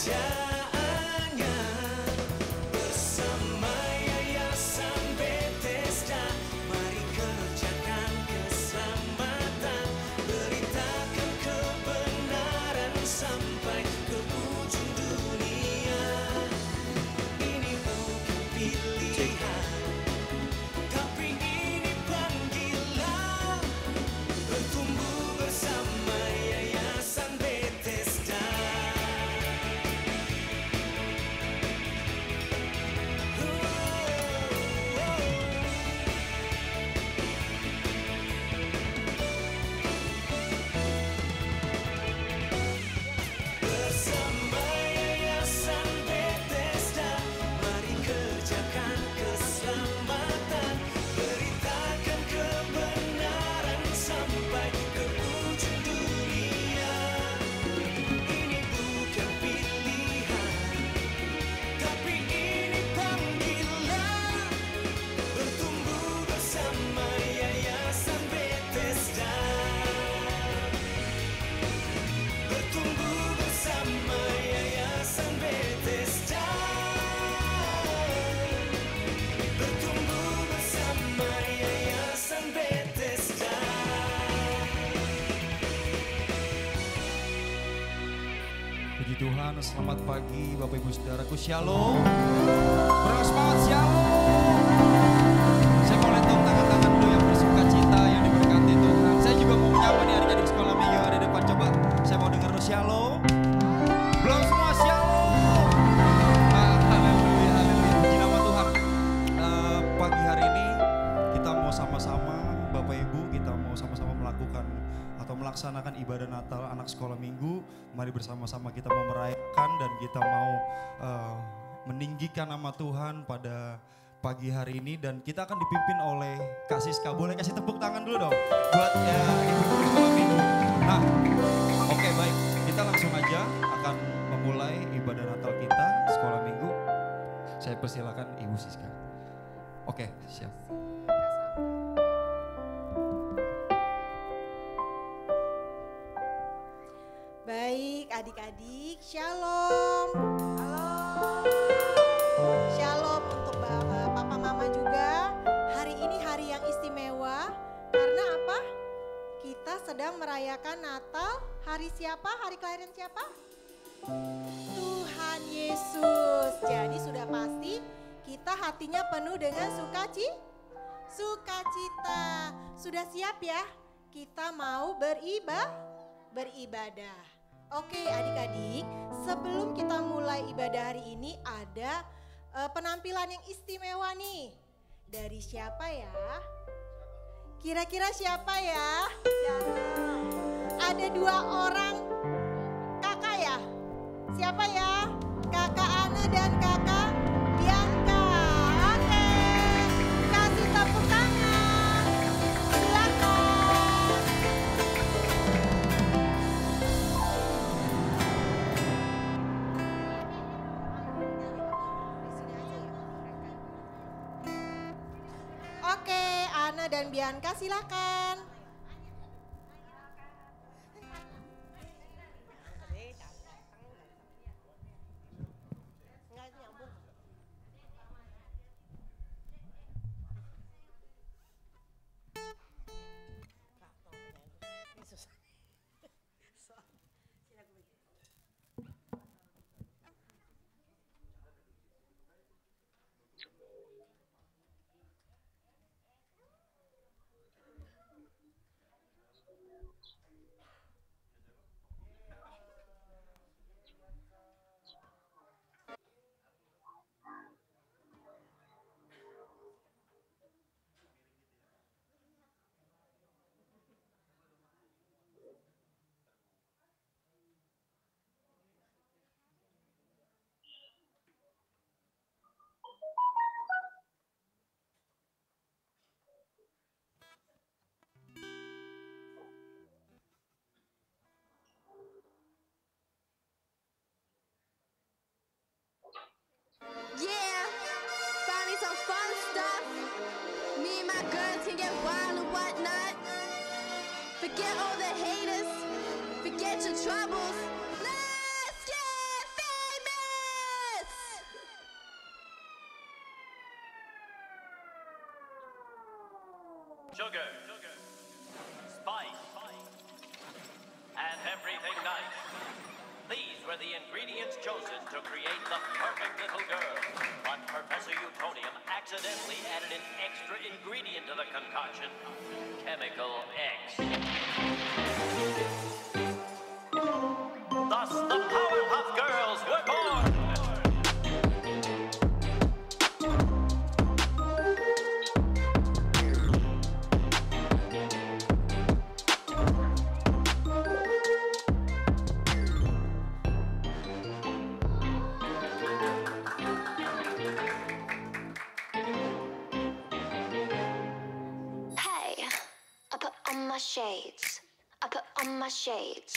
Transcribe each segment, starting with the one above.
pekerjaannya bersama Yayasan Bethesda. Mari kerjakan keselamatan, beritakan kebenaran sampai ke ujung dunia. Ini bukan pilihan, tapi ini panggilan, bertumbuh bersama Yayasan Bethesda. Bersama Yayasan Bethesda, mari kerjakan keselamatan, beritakan kebenaran sampai ke ujung dunia. Ini bukan pilihan, tapi ini panggilan, bertumbuh bersama Yayasan Bethesda. Bertumbuh bersama Yayasan Bethesda. Bertumbuh bersama Yayasan Bethesda. Puji Tuhan, selamat pagi Bapak Ibu Saudaraku, Shalom. Bersemangat Shalom. Saya mau lentong tangan-tangan dulu yang bersuka cita, yang diberkati Tuhan. Saya juga mau menyapa nih adik-adik sekolah minggu yang ada di depan. Coba saya mau dengar Shalom. Belum semua Shalom. Haleluya, haleluya. Puji nama Tuhan. Pagi hari ini kita mau sama-sama, Bapak Ibu, kita mau sama-sama melakukan atau melaksanakan ibadah Natal anak sekolah minggu. Mari bersama-sama kita mau merayakan dan kita mau meninggikan nama Tuhan pada pagi hari ini, dan kita akan dipimpin oleh Kak Siska. Boleh kasih tepuk tangan dulu dong buat ya ibu-ibu sekolah minggu. Nah, oke, baik, kita langsung aja akan memulai ibadah Natal kita sekolah minggu. Saya persilakan Ibu Siska. Oke, siap. Baik adik-adik, shalom. Halo. Shalom untuk papa mama juga. Hari ini hari yang istimewa. Karena apa? Kita sedang merayakan Natal. Hari siapa? Hari kelahiran siapa? Tuhan Yesus. Jadi sudah pasti kita hatinya penuh dengan sukacita. Sudah siap ya? Kita mau beribadah. Oke adik-adik, sebelum kita mulai ibadah hari ini ada penampilan yang istimewa nih. Dari siapa ya? Kira-kira siapa ya? Ada 2 orang kakak ya? Siapa ya? Kakak Ana dan kakak Bianca. Oke, kasih tepuk tangan. Silakan. Oke, Ana dan Bianca silakan. sugar, spice, and everything nice. These were the ingredients chosen to create the perfect little girl. But Professor Utonium accidentally added an extra ingredient to the concoction, Chemical X. Thus, the Powerpuff Girls were born. Shades. I put on my shades.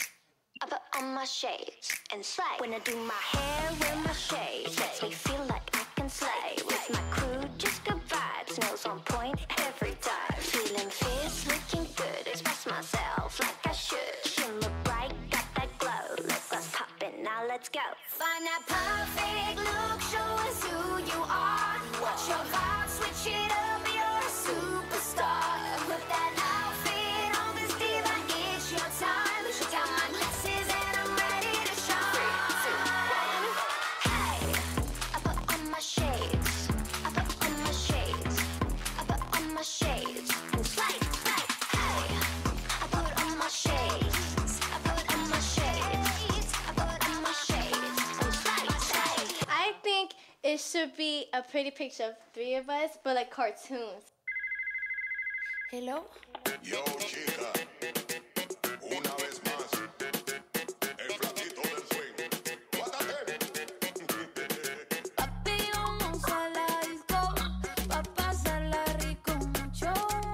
I put on my shades and slay. When I do my hair, wear my shades. Makes me feel like I can slay. With my crew, just good vibes. Nails on point every time. Feeling fierce, looking good. Express myself like I should. Shimmer bright, got that glow. Lip gloss popping, now let's go. Find that perfect look, show us who you are. Watch your vibe, switch it up, you're a superstar. Put that outfit on this diva, it's your time. Check out my glasses and I'm ready to shine. 3, 2, 1. Hey, I put on my shades. I put on my shades. I put on my shades and slay, slay. Hey, I put on my shades. I put on my shades. I put on my shades and slay, slay. I think it should be a pretty picture of 3 of us, but like cartoons. Hello? Yo, chica, una vez más, el flaquito del swing. Guárdate. Papi, vamos a la disco, pa' pasarla rico, mucho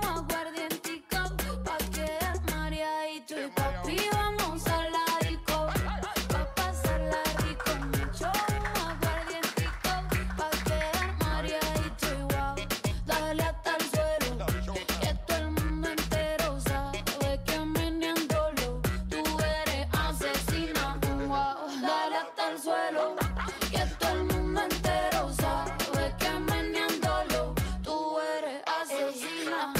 aguardientico, pa' quedar mareadito. Y papi, vamos a la disco, pa' pasarla rico, mucho aguardientico, pa' quedar mareadito. Y wow, dale hasta el suelo, que todo el mundo entero sabe que meneándolo tú eres asesina. Wow, dale hasta el suelo, que todo el mundo entero sabe que meneándolo tú eres asesina.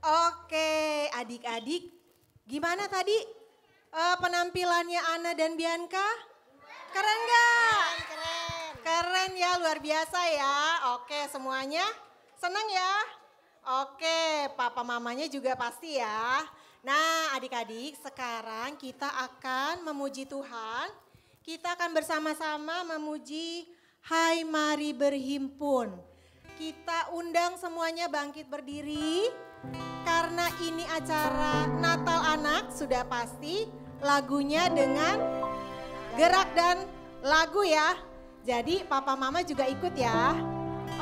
Oke, adik-adik, gimana tadi penampilannya Ana dan Bianca? Keren nggak? Keren ya, luar biasa ya. Oke, semuanya senang ya? Oke, papa mamanya juga pasti ya. Nah, adik-adik, sekarang kita akan memuji Tuhan. Kita akan bersama-sama memuji Hai Mari Berhimpun. Kita undang semuanya bangkit berdiri. Karena ini acara Natal Anak, sudah pasti lagunya dengan gerak dan lagu ya. Jadi papa mama juga ikut ya.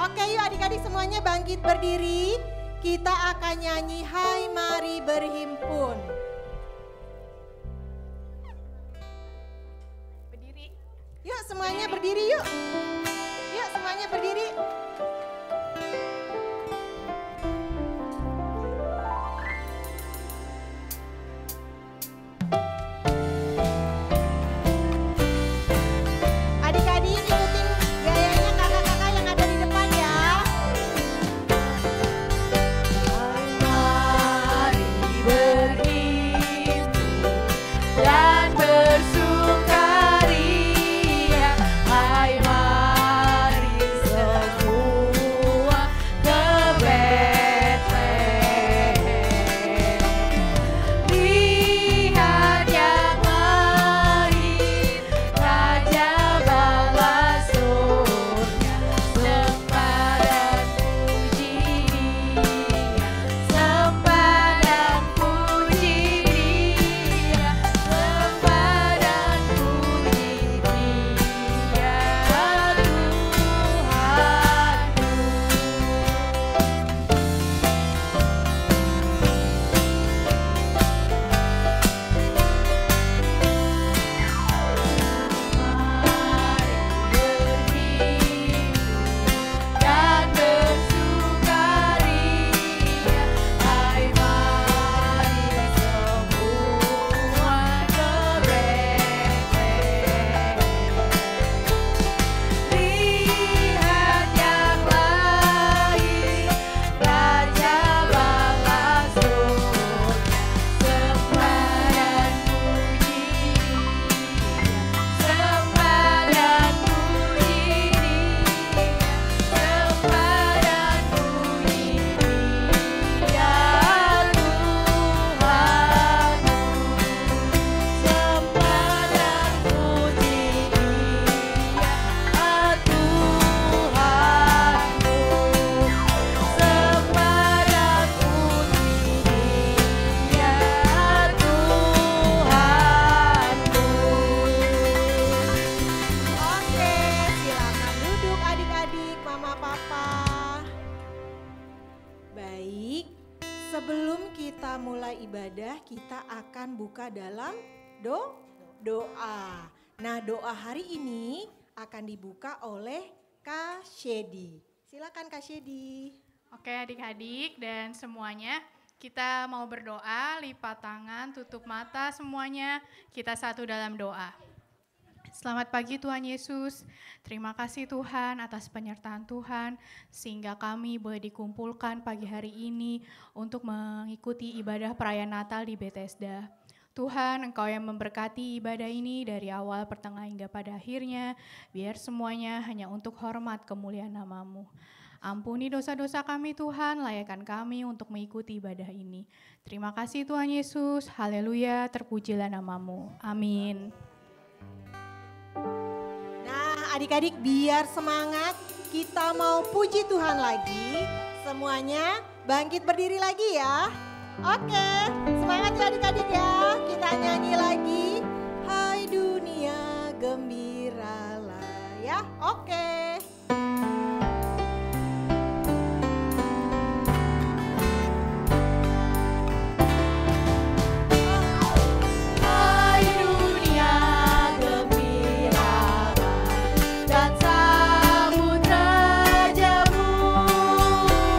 Oke, yuk adik-adik semuanya bangkit berdiri. Kita akan nyanyi Hai Mari Berhimpun. Berdiri. Yuk semuanya berdiri yuk. Yuk semuanya berdiri. Adik-adik ikutin gayanya kakak-kakak yang ada di depan ya. Hai mari berhimpun dan bersukaria. Hai mari semua Sebelum kita mulai ibadah, kita akan buka dalam doa. Nah, doa hari ini akan dibuka oleh Kak Shedi. Silakan Kak Shedi. Oke adik-adik dan semuanya, kita mau berdoa, lipat tangan, tutup mata semuanya, kita satu dalam doa. Selamat pagi Tuhan Yesus, terima kasih Tuhan atas penyertaan Tuhan sehingga kami boleh dikumpulkan pagi hari ini untuk mengikuti ibadah perayaan Natal di Bethesda. Tuhan, Engkau yang memberkati ibadah ini dari awal, pertengahan hingga pada akhirnya, biar semuanya hanya untuk hormat kemuliaan nama-Mu. Ampuni dosa-dosa kami Tuhan, layakkan kami untuk mengikuti ibadah ini. Terima kasih Tuhan Yesus, haleluya, terpujilah nama-Mu. Amin. Nah, adik-adik biar semangat, kita mau puji Tuhan lagi. Semuanya bangkit berdiri lagi ya. Oke, semangat ya adik-adik ya. Kita nyanyi lagi. Hai dunia gembiralah ya. Oke. Hai dunia gembiralah dan samudra jauh,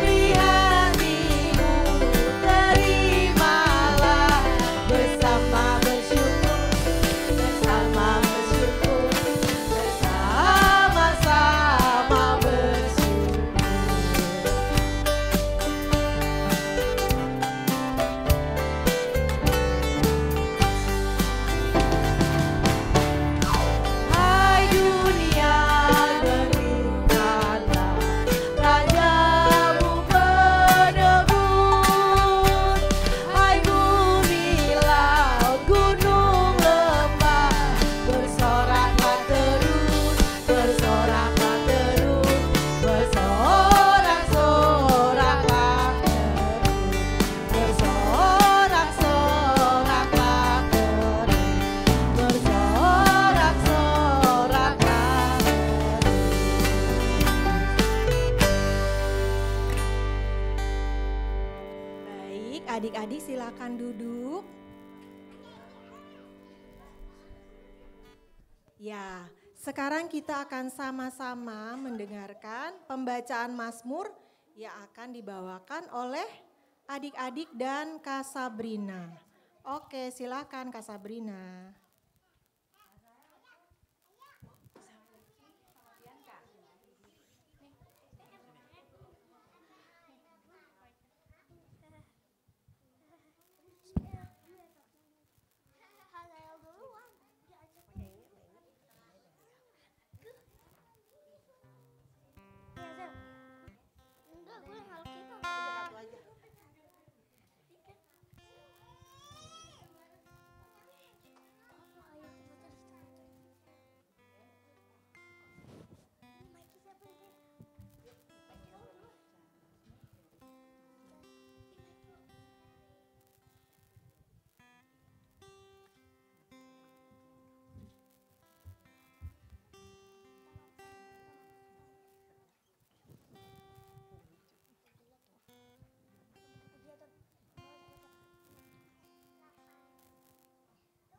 lihat minggu terimalah bersama bersyukur, bersama-sama bersyukur. Hai dunia berikanlah Rajamu penebus. Hai bumi, laut, gunung, lembah, bersoraklah terus, bersoraklah terus, bersorak-soraklah terus, bersorak-soraklah terus, bersorak-soraklah Baik, adik-adik silakan duduk. Ya, sekarang kita akan sama-sama mendengarkan pembacaan Mazmur yang akan dibawakan oleh adik-adik dan Kak Sabrina. Oke, silakan Kak Sabrina.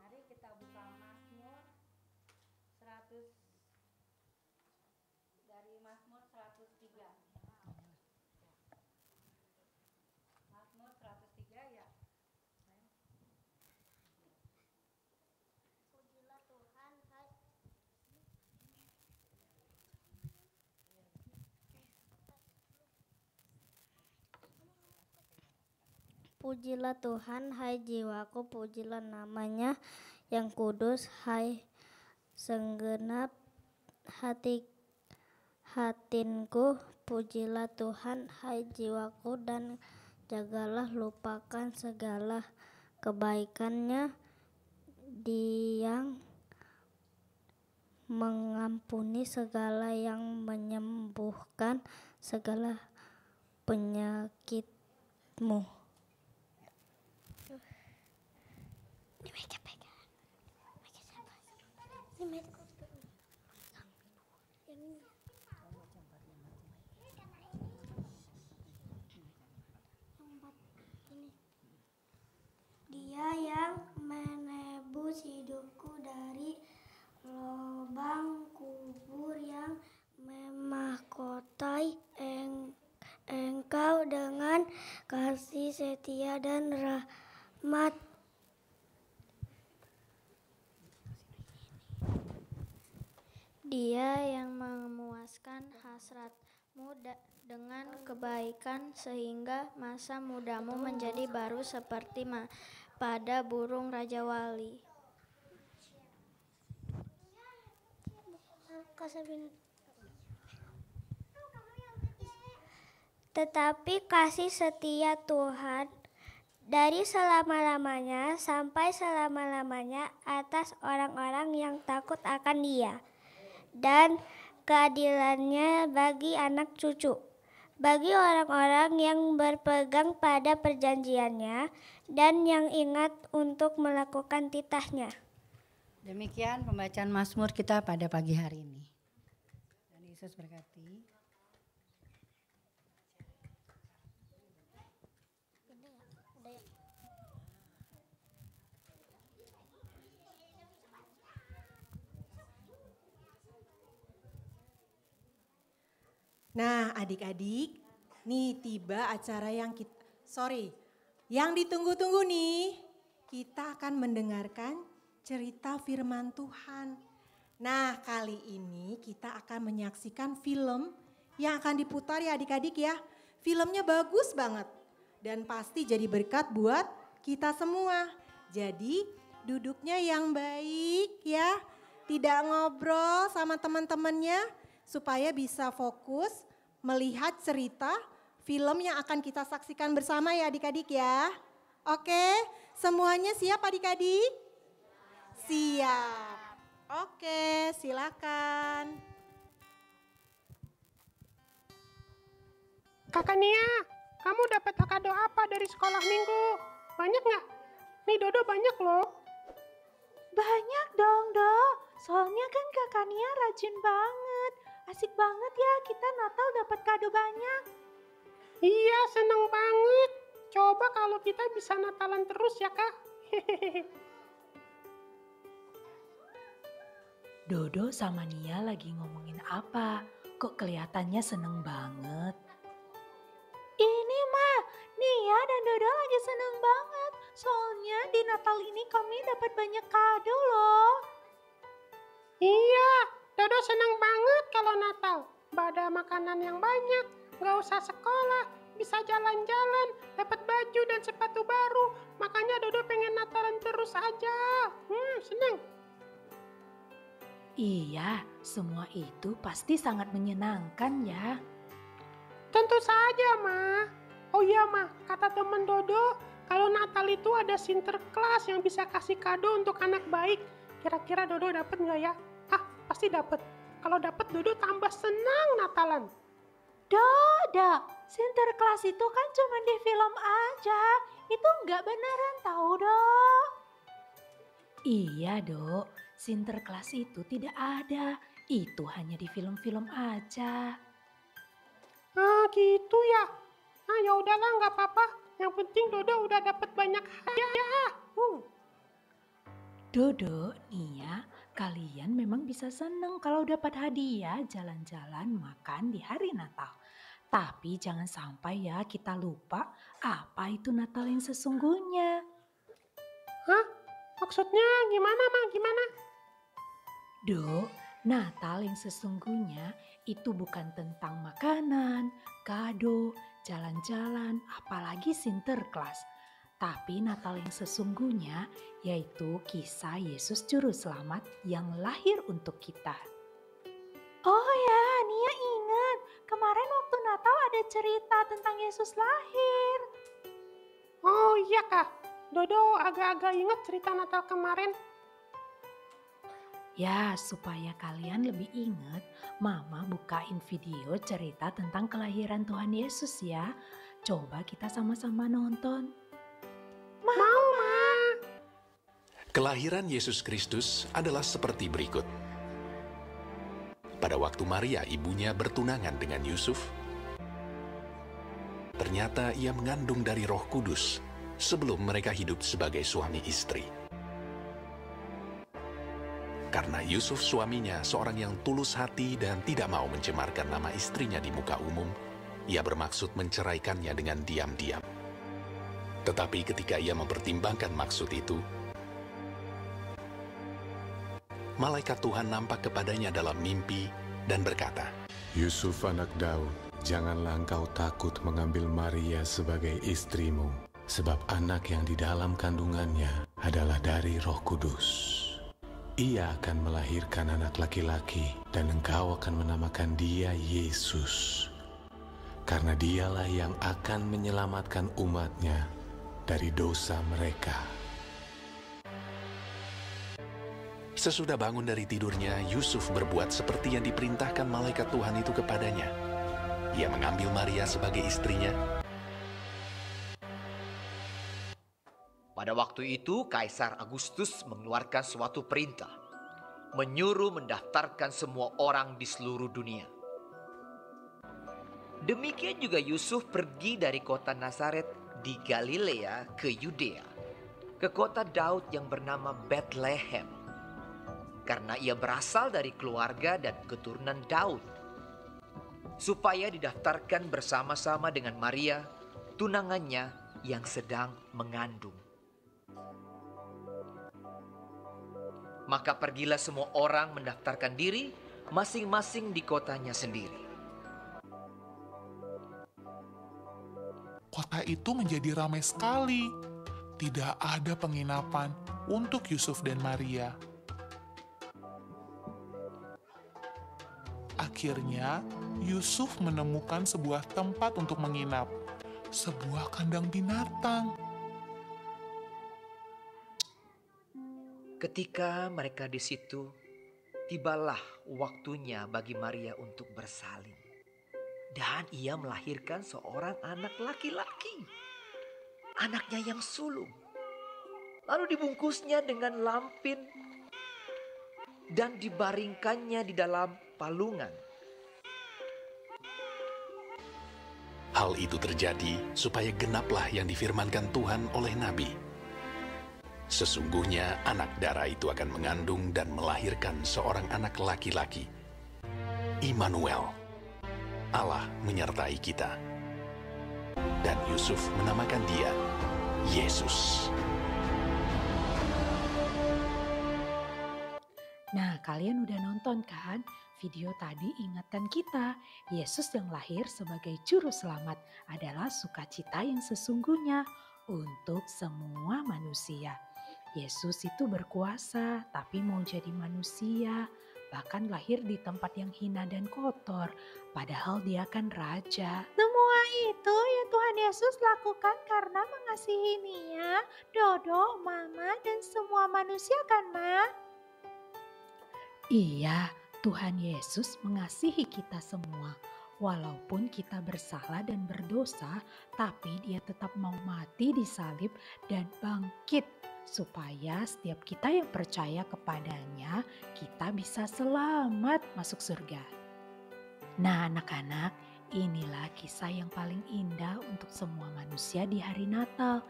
Mari kita buka Mazmur 100 dari Mazmur 103. Mazmur 103 ya. Pujilah Tuhan, hai. Pujilah Tuhan, hai jiwaku, pujilah namanya yang kudus, hai segenap hatinku, pujilah Tuhan, hai jiwaku, dan jagalah lupakan segala kebaikannya, Dia yang mengampuni segala, yang menyembuhkan segala penyakitmu. setia dan rahmat. Dia yang memuaskan hasratmu dengan kebaikan sehingga masa mudamu menjadi baru seperti pada burung Raja Wali. Tetapi kasih setia Tuhan dari selama-lamanya sampai selama-lamanya atas orang-orang yang takut akan Dia, dan keadilannya bagi anak cucu, bagi orang-orang yang berpegang pada perjanjiannya dan yang ingat untuk melakukan titahnya. Demikian pembacaan Mazmur kita pada pagi hari ini. Dan Yesus berkati. Nah, adik-adik, nih tiba acara yang yang ditunggu-tunggu nih. Kita akan mendengarkan cerita firman Tuhan. Nah, kali ini kita akan menyaksikan film yang akan diputar ya adik-adik ya. Filmnya bagus banget dan pasti jadi berkat buat kita semua. Jadi duduknya yang baik ya, tidak ngobrol sama teman-temannya, supaya bisa fokus melihat cerita film yang akan kita saksikan bersama ya adik-adik ya. Oke, semuanya siap adik-adik? Siap. Oke, silakan. Kakak Nia, kamu dapat kado apa dari sekolah minggu? Banyak nggak? Nih Dodo banyak loh. Banyak dong, Dok. Soalnya kan Kakak Nia rajin banget. Asik banget ya kita Natal dapat kado banyak. Iya, seneng banget. Coba kalau kita bisa Natalan terus ya, Kak. Dodo sama Nia lagi ngomongin apa? Kok kelihatannya seneng banget? Ini mah, Nia dan Dodo lagi seneng banget. Soalnya di Natal ini kami dapat banyak kado loh. Iya, Dodo seneng banget kalau Natal. Ada makanan yang banyak, gak usah sekolah, bisa jalan-jalan, dapat baju dan sepatu baru. Makanya Dodo pengen Natalan terus aja. Seneng. Iya, semua itu pasti sangat menyenangkan ya. Tentu saja, Ma. Oh iya, Ma, kata temen Dodo, kalau Natal itu ada Sinterklas yang bisa kasih kado untuk anak baik. Kira-kira Dodo dapat nggak ya? Pasti dapat. Kalau dapat Dodo tambah senang Natalan. Dodo, Sinterklas itu kan cuma di film aja. Itu nggak beneran tahu, Dok. Iya, Dok. Sinterklas itu tidak ada. Itu hanya di film-film aja. Gitu ya. Ya udahlah, nggak apa-apa. Yang penting Dodo udah dapat banyak hadiah. Dodo, Nia, kalian memang bisa seneng kalau dapat hadiah, jalan-jalan, makan di hari Natal. Tapi jangan sampai ya kita lupa apa itu Natal yang sesungguhnya. Maksudnya gimana, Ma? Gimana? Dok, Natal yang sesungguhnya itu bukan tentang makanan, kado, jalan-jalan, apalagi Sinterklas. Tapi Natal yang sesungguhnya yaitu kisah Yesus Juru Selamat yang lahir untuk kita. Oh ya, Nia ingat. Kemarin waktu Natal ada cerita tentang Yesus lahir. Oh iya, Kak. Dodo agak-agak ingat cerita Natal kemarin. Ya, supaya kalian lebih ingat, Mama bukain video cerita tentang kelahiran Tuhan Yesus ya. Coba kita sama-sama nonton. Mau, Ma. Kelahiran Yesus Kristus adalah seperti berikut. Pada waktu Maria ibunya bertunangan dengan Yusuf, ternyata ia mengandung dari Roh Kudus sebelum mereka hidup sebagai suami istri. Karena Yusuf suaminya seorang yang tulus hati dan tidak mau mencemarkan nama istrinya di muka umum, ia bermaksud menceraikannya dengan diam-diam. Tetapi ketika ia mempertimbangkan maksud itu, malaikat Tuhan nampak kepadanya dalam mimpi dan berkata, Yusuf anak Daud, janganlah engkau takut mengambil Maria sebagai istrimu, sebab anak yang di dalam kandungannya adalah dari Roh Kudus. Ia akan melahirkan anak laki-laki dan engkau akan menamakan dia Yesus, karena dialah yang akan menyelamatkan umatnya dari dosa mereka. Sesudah bangun dari tidurnya, Yusuf berbuat seperti yang diperintahkan malaikat Tuhan itu kepadanya. Ia mengambil Maria sebagai istrinya. Pada waktu itu, Kaisar Agustus mengeluarkan suatu perintah, menyuruh mendaftarkan semua orang di seluruh dunia. Demikian juga Yusuf pergi dari kota Nazaret di Galilea ke Yudea, ke kota Daud yang bernama Bethlehem, karena ia berasal dari keluarga dan keturunan Daud, supaya didaftarkan bersama-sama dengan Maria, tunangannya yang sedang mengandung. Maka pergilah semua orang mendaftarkan diri masing-masing di kotanya sendiri. Kota itu menjadi ramai sekali. Tidak ada penginapan untuk Yusuf dan Maria. Akhirnya, Yusuf menemukan sebuah tempat untuk menginap, sebuah kandang binatang. Ketika mereka di situ, tibalah waktunya bagi Maria untuk bersalin. Dan ia melahirkan seorang anak laki-laki, anaknya yang sulung. Lalu dibungkusnya dengan lampin dan dibaringkannya di dalam palungan. Hal itu terjadi supaya genaplah yang difirmankan Tuhan oleh Nabi. Sesungguhnya anak darah itu akan mengandung dan melahirkan seorang anak laki-laki. Immanuel, Allah menyertai kita. Dan Yusuf menamakan dia Yesus. Nah, kalian udah nonton kan? Video tadi ingatkan kita, Yesus yang lahir sebagai juru selamat adalah sukacita yang sesungguhnya untuk semua manusia. Yesus itu berkuasa, tapi mau jadi manusia, bahkan lahir di tempat yang hina dan kotor, padahal dia kan raja. Semua itu yang Tuhan Yesus lakukan karena mengasihi Nia, Dodo, Mama, dan semua manusia kan, Ma? Iya, Tuhan Yesus mengasihi kita semua. Walaupun kita bersalah dan berdosa, tapi dia tetap mau mati di salib dan bangkit. Supaya setiap kita yang percaya kepadanya, kita bisa selamat masuk surga. Nah anak-anak, inilah kisah yang paling indah untuk semua manusia di hari Natal.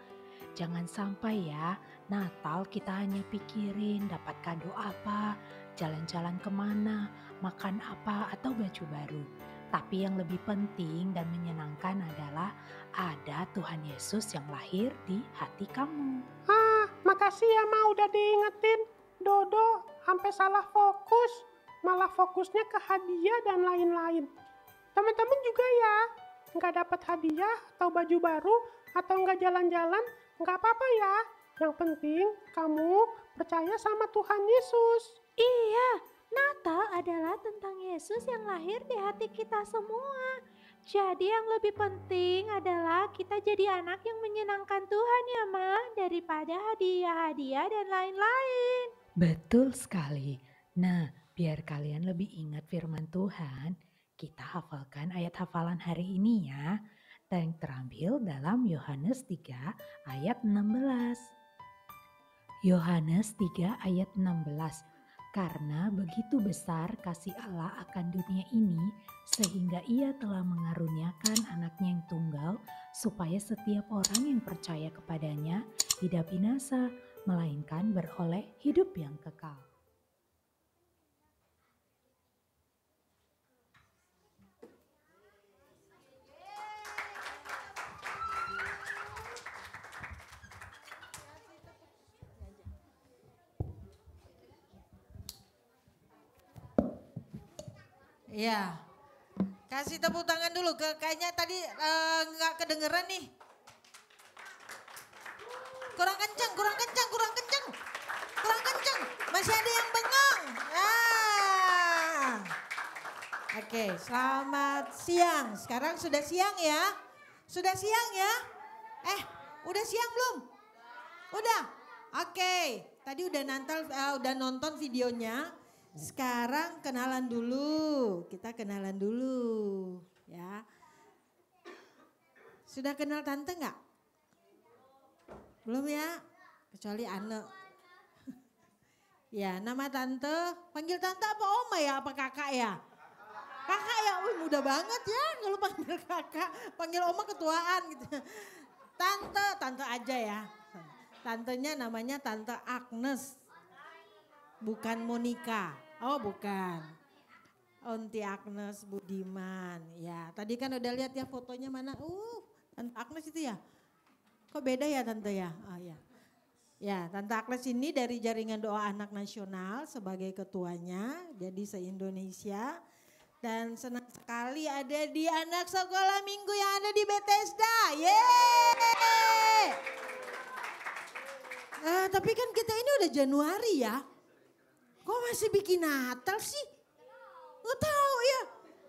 Jangan sampai ya, Natal kita hanya pikirin dapat kado apa, jalan-jalan kemana, makan apa, atau baju baru. Tapi yang lebih penting dan menyenangkan adalah ada Tuhan Yesus yang lahir di hati kamu. Makasih ya Ma udah diingetin. Dodo sampai salah fokus. Malah fokusnya ke hadiah dan lain-lain. Teman-teman juga ya. Nggak dapat hadiah atau baju baru atau nggak jalan-jalan, nggak apa-apa ya. Yang penting kamu percaya sama Tuhan Yesus. Iya, Natal adalah tentang Yesus yang lahir di hati kita semua. Jadi yang lebih penting adalah kita jadi anak yang menyenangkan Tuhan ya Ma, daripada hadiah-hadiah dan lain-lain. Betul sekali. Nah, biar kalian lebih ingat firman Tuhan, kita hafalkan ayat hafalan hari ini ya. Dan terambil dalam Yohanes 3 ayat 16. Yohanes 3 ayat 16. Karena begitu besar kasih Allah akan dunia ini, sehingga ia telah mengaruniakan anaknya yang tunggal, supaya setiap orang yang percaya kepadanya tidak binasa, melainkan beroleh hidup yang kekal. Iya. Kasih tepuk tangan dulu, kayaknya tadi nggak kedengeran nih. Kurang kenceng, kurang kenceng, kurang kenceng. Kurang kenceng, masih ada yang bengong. Oke, selamat siang. Sekarang sudah siang ya? Sudah siang ya? Udah siang belum? Udah? Oke, tadi udah nonton videonya. Sekarang kenalan dulu, kita kenalan dulu ya. Sudah kenal tante nggak? Belum ya? Kecuali Ane. Ya, nama tante, panggil tante apa oma ya, apa kakak ya? Kakak ya, muda banget ya kalau panggil kakak, panggil oma ketuaan gitu. Tante aja ya. Tantenya namanya Tante Agnes. Bukan Monica. Oh bukan. Onti Agnes Budiman. Ya tadi kan udah lihat ya fotonya mana. Tante Agnes itu ya. Kok beda ya Tante ya? Oh ya. Ya Tante Agnes ini dari Jaringan Doa Anak Nasional sebagai ketuanya. Jadi se-Indonesia. Dan senang sekali ada di anak sekolah minggu yang ada di Bethesda. Yeay! Tapi kan kita ini udah Januari ya. Kok masih bikin Natal sih? Nggak tahu ya.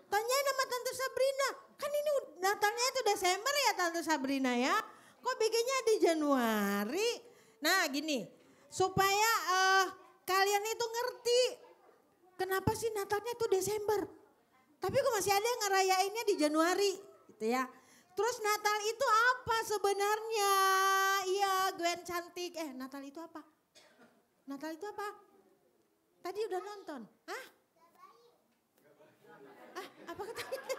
Tanyain sama Tante Sabrina. Kan ini Natalnya itu Desember ya Tante Sabrina ya. Kok bikinnya di Januari? Nah gini, supaya kalian itu ngerti. Kenapa sih Natalnya itu Desember? Tapi kok masih ada yang ngerayainnya di Januari gitu ya. Terus Natal itu apa sebenarnya? Iya Gwen cantik. Natal itu apa? Natal itu apa? Tadi udah nonton. Hah? Apa katanya?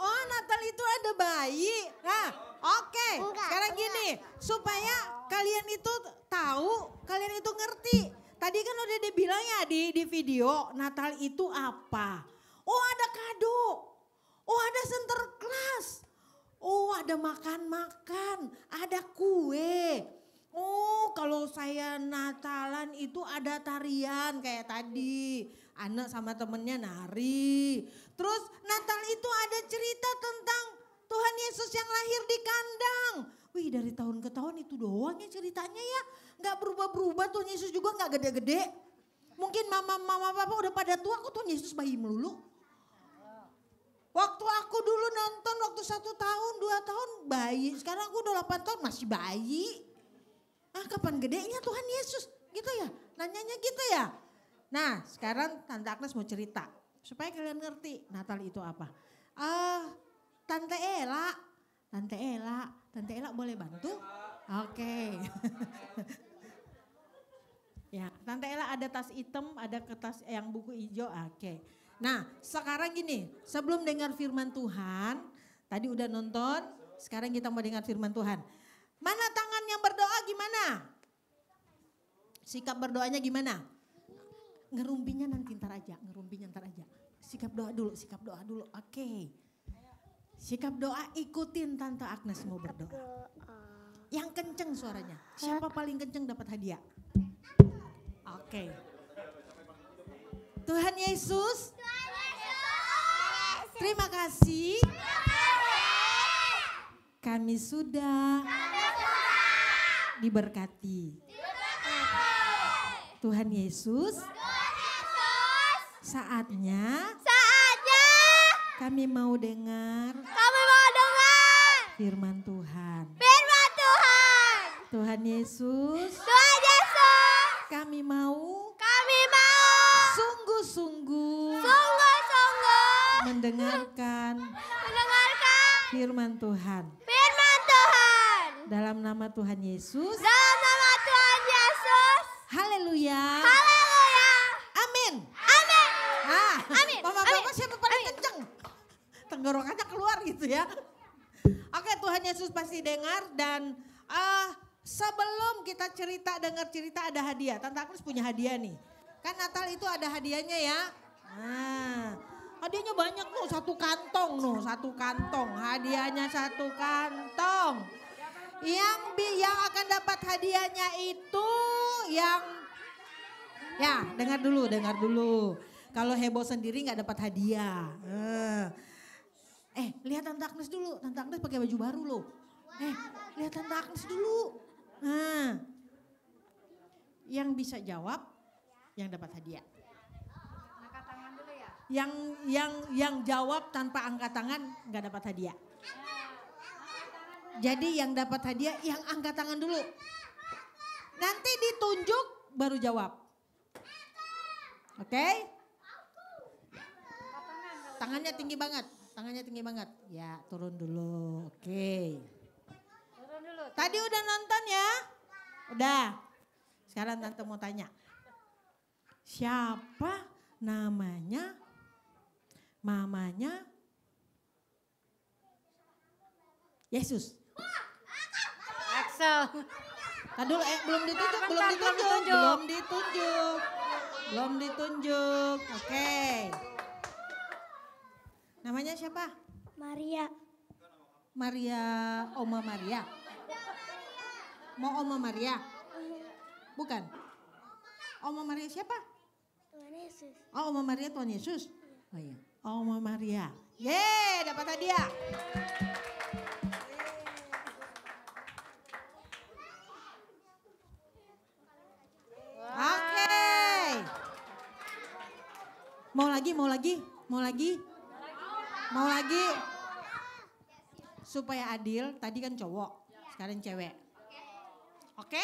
Oh Natal itu ada bayi. Nah oke. Sekarang gini. Supaya kalian itu tahu, kalian itu ngerti. Tadi kan udah dibilang ya di video Natal itu apa. Oh ada kado. Oh ada center class. Oh ada makan-makan. Ada kue. Oh kalau saya Natalan itu ada tarian kayak tadi. Anak sama temennya nari. Terus Natal itu ada cerita tentang Tuhan Yesus yang lahir di kandang. Wih dari tahun ke tahun itu doang ya ceritanya ya. Gak berubah-berubah Tuhan Yesus juga gak gede-gede. Mungkin mama papa udah pada tua kok Tuhan Yesus bayi melulu. Waktu aku dulu nonton waktu 1 tahun 2 tahun bayi. Sekarang aku udah 8 tahun masih bayi. Kapan gedenya Tuhan Yesus gitu ya. Nanyanya gitu ya. Nah sekarang Tante Agnes mau cerita. Supaya kalian ngerti Natal itu apa. Tante Ella boleh bantu? Oke. Ya, Tante Ella ada tas hitam, ada kertas yang buku hijau. Oke. Nah, sekarang gini, sebelum dengar firman Tuhan, tadi udah nonton, sekarang kita mau dengar firman Tuhan. Mana tangan yang berdoa gimana? Sikap berdoanya gimana? Ngerumpinya nanti ntar aja. Sikap doa dulu. Oke. Sikap doa ikutin Tante Agnes mau berdoa. Yang kenceng suaranya. Siapa paling kenceng dapat hadiah? Oke. Tuhan Yesus. Terima kasih. Kami sudah diberkati. Tuhan Yesus. Saatnya kami mau dengar firman Tuhan. Tuhan Yesus. Kami mau sungguh-sungguh mendengarkan firman Tuhan. Dalam nama Tuhan Yesus. Haleluya. Amin. Mama bapak siapa paling kenceng? Tenggorokannya keluar gitu ya. Oke, Tuhan Yesus pasti dengar dan sebelum kita dengar cerita ada hadiah. Tante Agnes punya hadiah nih. Kan Natal itu ada hadiahnya ya. Hadiahnya banyak tuh, satu kantong. Hadiahnya satu kantong. Yang akan dapat hadiahnya itu yang Ya, dengar dulu. Kalau heboh sendiri nggak dapat hadiah. Lihat Tante Agnes dulu. Tante Agnes pakai baju baru loh. Lihat Tante Agnes dulu. Yang bisa jawab, yang dapat hadiah. Angkat tangan dulu ya. Yang jawab tanpa angkat tangan nggak dapat hadiah. Jadi yang dapat hadiah yang angkat tangan dulu. Nanti ditunjuk baru jawab. Oke? Tangannya tinggi banget. Ya, turun dulu. Oke. Turun dulu. Tadi udah nonton ya? Udah. Sekarang Tante mau tanya. Siapa namanya mamanya Yesus? Axel. Tadi dulu, belum ditunjuk. Oke. Namanya siapa? Maria. Oma Maria. Mau Oma Maria? Bukan. Oma Maria siapa? Tuhan Yesus. Oh, Oma Maria Tuhan Yesus. Oh iya. Oma Maria. Yeay, dapat hadiah. Oke. Mau lagi. Supaya adil, tadi kan cowok, sekarang cewek. Oke?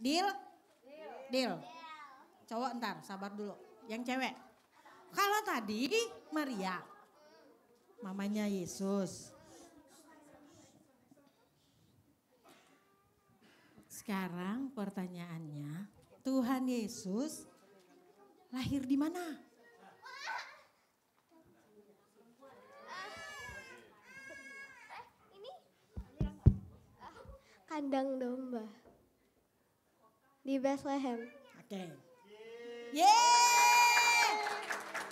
Deal? Cowok ntar, sabar dulu. Yang cewek. Kalau tadi Maria, mamanya Yesus. Sekarang pertanyaannya, Tuhan Yesus lahir di mana? Kandang domba. Di Bethlehem. Oke. Yeay!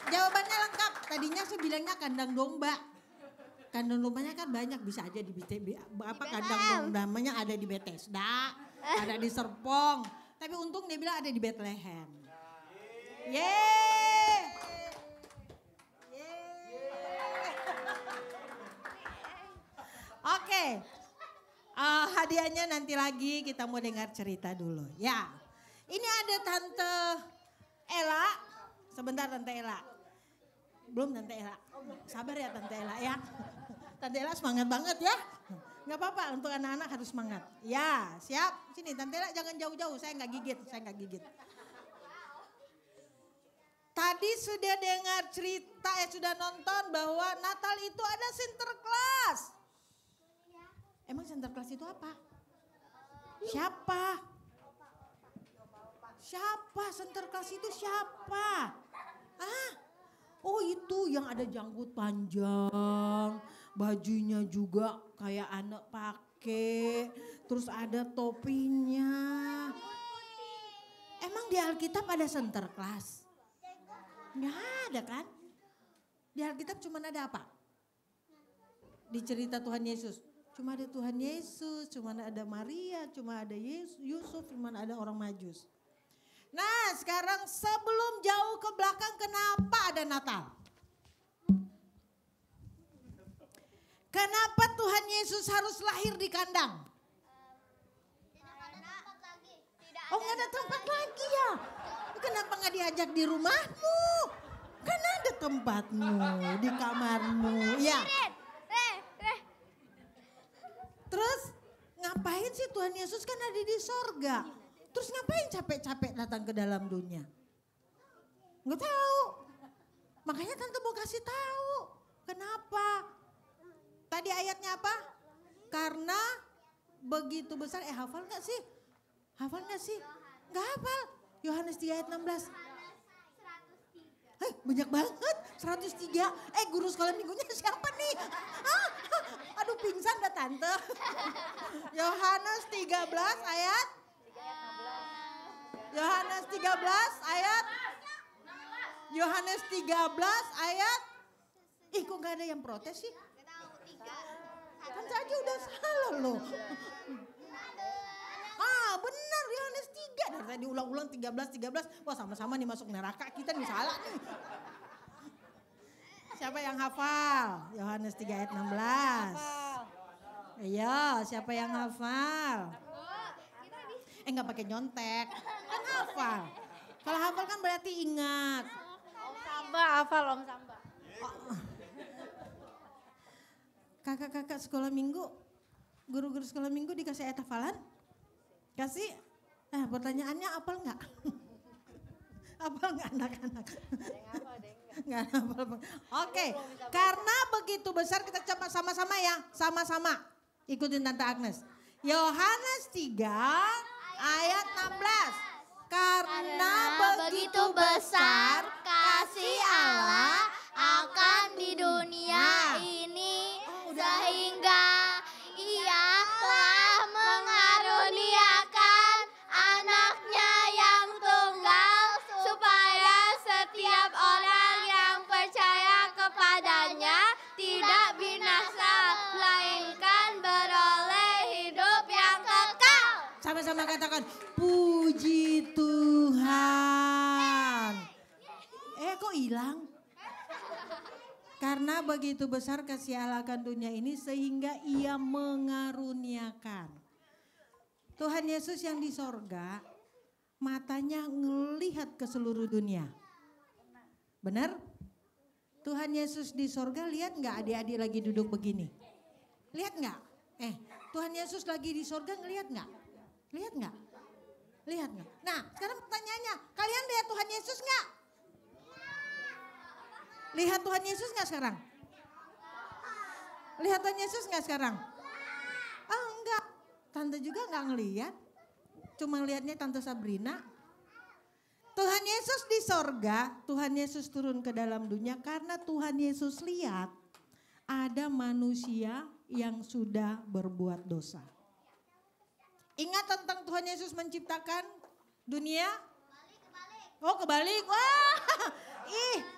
Jawabannya lengkap. Tadinya saya bilangnya kandang domba. Kandang dombanya kan banyak, bisa aja di kandang dombanya ada di Bethesda, ada di Serpong. Tapi untung dia bilang ada di Bethlehem. Yeay! Oke. Hadiahnya nanti lagi, kita mau dengar cerita dulu. Ya, ini ada Tante Ella. Sebentar Tante Ella. Belum Tante Ella. Sabar ya Tante Ella ya. Tante Ella semangat banget ya. Gak apa-apa, untuk anak-anak harus semangat. Ya, siap. Sini Tante Ella jangan jauh-jauh, saya gak gigit. Tadi sudah dengar cerita, sudah nonton bahwa Natal itu ada Sinterklas. Emang Sinterklas itu apa? Siapa? Sinterklas itu siapa? Oh itu yang ada janggut panjang, bajunya juga kayak anak pakai, terus ada topinya. Emang di Alkitab ada Sinterklas? Nggak ada kan? Di Alkitab cuma ada apa? Di cerita Tuhan Yesus. Cuma ada Tuhan Yesus, cuma ada Maria, cuma ada Yusuf, cuma ada orang Majus. Nah sekarang sebelum jauh ke belakang, kenapa ada Natal? Kenapa Tuhan Yesus harus lahir di kandang? Oh nggak ada tempat lagi ya? Kenapa nggak diajak di rumahmu? Kan ada tempatmu, di kamarmu. Ya. Terus ngapain sih Tuhan Yesus kan ada di sorga. Terus ngapain capek-capek datang ke dalam dunia? Nggak tahu. Makanya Tante mau kasih tahu. Kenapa? Tadi ayatnya apa? Karena begitu besar. Hafal nggak sih? Nggak hafal. Yohanes 3 ayat 16. Banyak banget, 103. Guru sekolah minggunya siapa nih? Aduh pingsan dah Tante. Yohanes 13 ayat. Yohanes 13 ayat. Kok gak ada yang protes sih? Tante aja udah salah loh. benar Yohanes 3. Dari tadi ulang-ulang 13. Wah sama-sama nih masuk neraka, kita nih salah nih. Siapa yang hafal? Yohanes 3 ayat 16. Iya, siapa yang hafal? Enggak pakai nyontek, kan hafal. Kalau hafal kan berarti ingat. Om Samba hafal Om Samba. Kakak-kakak sekolah minggu, guru-guru sekolah minggu dikasih ayat hafalan? Kasih? Pertanyaannya apal nggak? Apal nggak anak-anak? Nggak hafal. Oke, karena begitu besar kita coba sama-sama ya, sama-sama ikutin Tante Agnes. Yohanes 3 ayat 16. Karena begitu besar kasih Allah akan di dunia ini sehingga Ia telah mengaruniakan anaknya yang tunggal supaya setiap orang yang percaya kepadanya tidak binasa melainkan beroleh hidup yang kekal. Sama-sama katakan puji Tuhan. Kok hilang? Karena begitu besar kasih Allah akan dunia ini sehingga Ia mengaruniakan. Tuhan Yesus yang di sorga matanya ngelihat ke seluruh dunia. Benar? Tuhan Yesus di sorga lihat nggak adik-adik lagi duduk begini? Lihat nggak? Tuhan Yesus lagi di sorga ngelihat nggak? Lihat nggak? Lihat nggak? Nah sekarang pertanyaannya, kalian lihat Tuhan Yesus nggak? Lihat Tuhan Yesus nggak sekarang? Lihat Tuhan Yesus nggak sekarang? Enggak. Tante juga nggak ngelihat. Cuma lihatnya Tante Sabrina. Tuhan Yesus di sorga, Tuhan Yesus turun ke dalam dunia karena Tuhan Yesus lihat ada manusia yang sudah berbuat dosa. Ingat tentang Tuhan Yesus menciptakan dunia? Oh kebalik. Wah,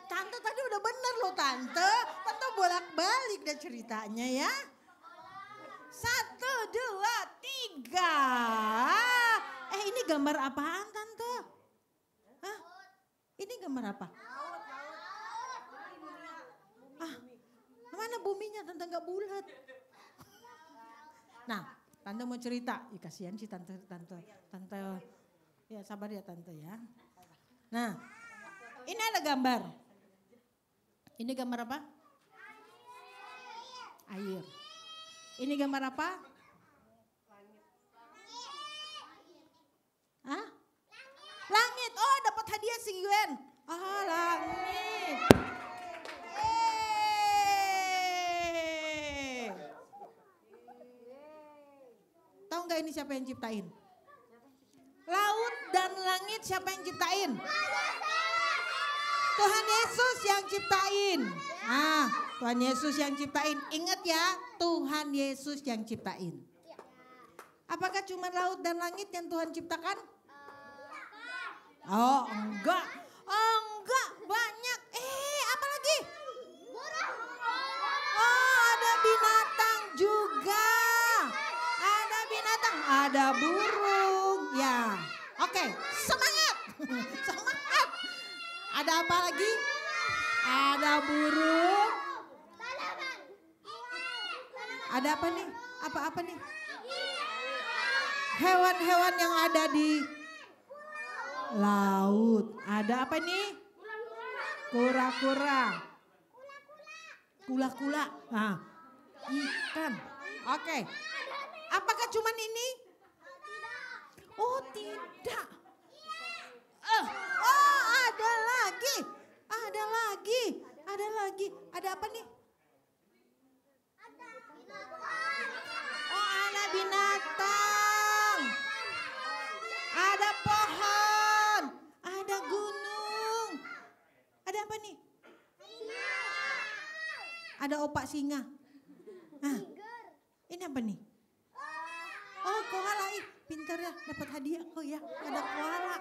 Tante tadi udah bener loh Tante. Tante bolak-balik deh ceritanya ya. 1, 2, 3. Ini gambar apaan Tante? Hah? Ini gambar apa? Mana buminya Tante gak bulat? Nah, Tante mau cerita. Kasihan sih Tante. Ya sabar ya Tante ya. Nah, ini ada gambar. Ini gambar apa? Air. Ini gambar apa? Hah? Langit. Oh, dapat hadiah si Gwen. Langit. Tahu nggak ini siapa yang ciptain? Laut dan langit siapa yang ciptain? Tuhan Yesus yang ciptain. Tuhan Yesus yang ciptain. Ingat ya, Tuhan Yesus yang ciptain. Apakah cuma laut dan langit yang Tuhan ciptakan? Oh, enggak. Enggak, banyak. Apa lagi? Oh, ada binatang juga. Ada binatang, ada burung. Ya, oke, semangat. Semangat. Ada apa lagi? Ada burung. Ada apa nih? Apa nih? Hewan-hewan yang ada di laut. Ada apa nih? Kura-kura. Kula-kula. Ikan. Oke. Apakah cuman ini? Oh tidak. Ada lagi. Ada apa nih? Oh ada binatang. Ada pohon. Ada gunung. Ada apa nih? Ada opak singa. Ini apa nih? Oh koala. Pintar ya, dapat hadiah kok ya. Ada koala.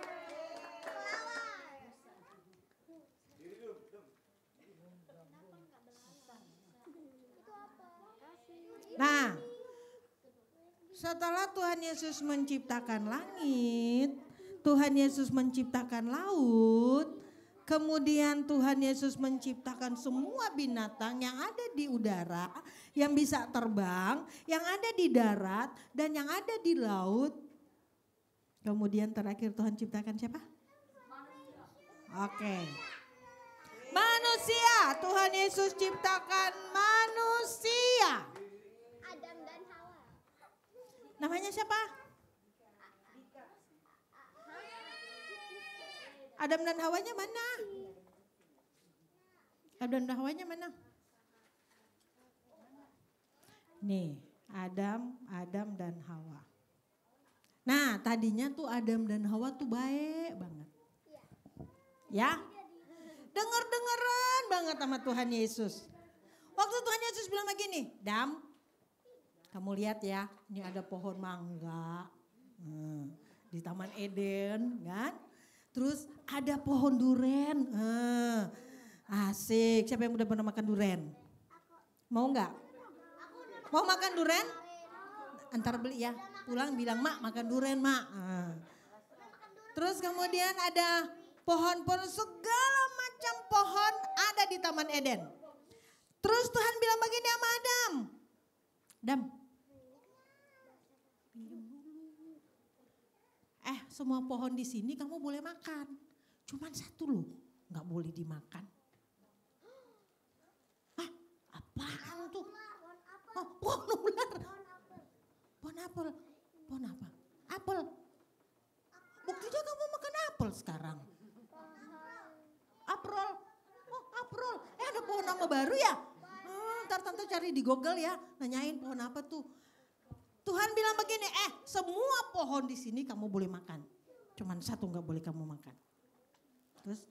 Nah, Setelah Tuhan Yesus menciptakan langit, Tuhan Yesus menciptakan laut, kemudian Tuhan Yesus menciptakan semua binatang yang ada di udara, yang bisa terbang, yang ada di darat, dan yang ada di laut. Kemudian terakhir Tuhan ciptakan siapa? Oke. Manusia, Tuhan Yesus ciptakan manusia. Adam dan Hawa. Namanya siapa? Adam dan Hawanya mana? Adam dan Hawanya mana? Nih, Adam dan Hawa. Nah, tadinya tuh Adam dan Hawa tuh baik banget. Ya? Dengar-dengeran banget sama Tuhan Yesus. Waktu Tuhan Yesus bilang begini, Dam, kamu lihat ya, ini ada pohon mangga di Taman Eden, kan? Terus ada pohon duren, asik. Siapa yang udah pernah makan duren? Mau nggak? Mau makan duren? Antar beli ya, pulang bilang mak makan duren mak. Terus kemudian ada pohon-pohon, segala macam pohon ada di Taman Eden. Terus Tuhan bilang begini sama Adam, Dam, semua pohon di sini kamu boleh makan. Cuman satu loh, nggak boleh dimakan. Hah, apaan tuh? Oh, pohon ular. Pohon apel. Pohon apa? Apel. Buktinya kamu makan apel sekarang. Aprol. Oh, aprol. Ada pohon nama baru ya? Ntar tante cari di Google ya, nanyain pohon apa tuh. Tuhan bilang begini, semua pohon di sini kamu boleh makan. Cuman satu nggak boleh kamu makan. Terus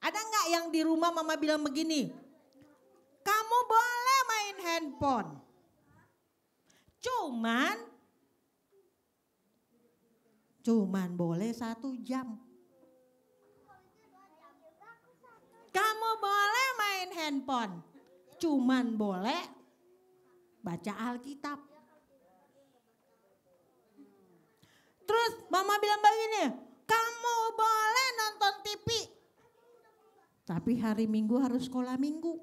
ada nggak yang di rumah mama bilang begini, kamu boleh main handphone. Cuman boleh 1 jam. Kamu boleh main handphone. Cuman boleh baca Alkitab. Terus mama bilang begini, kamu boleh nonton TV. Tapi hari Minggu harus sekolah Minggu.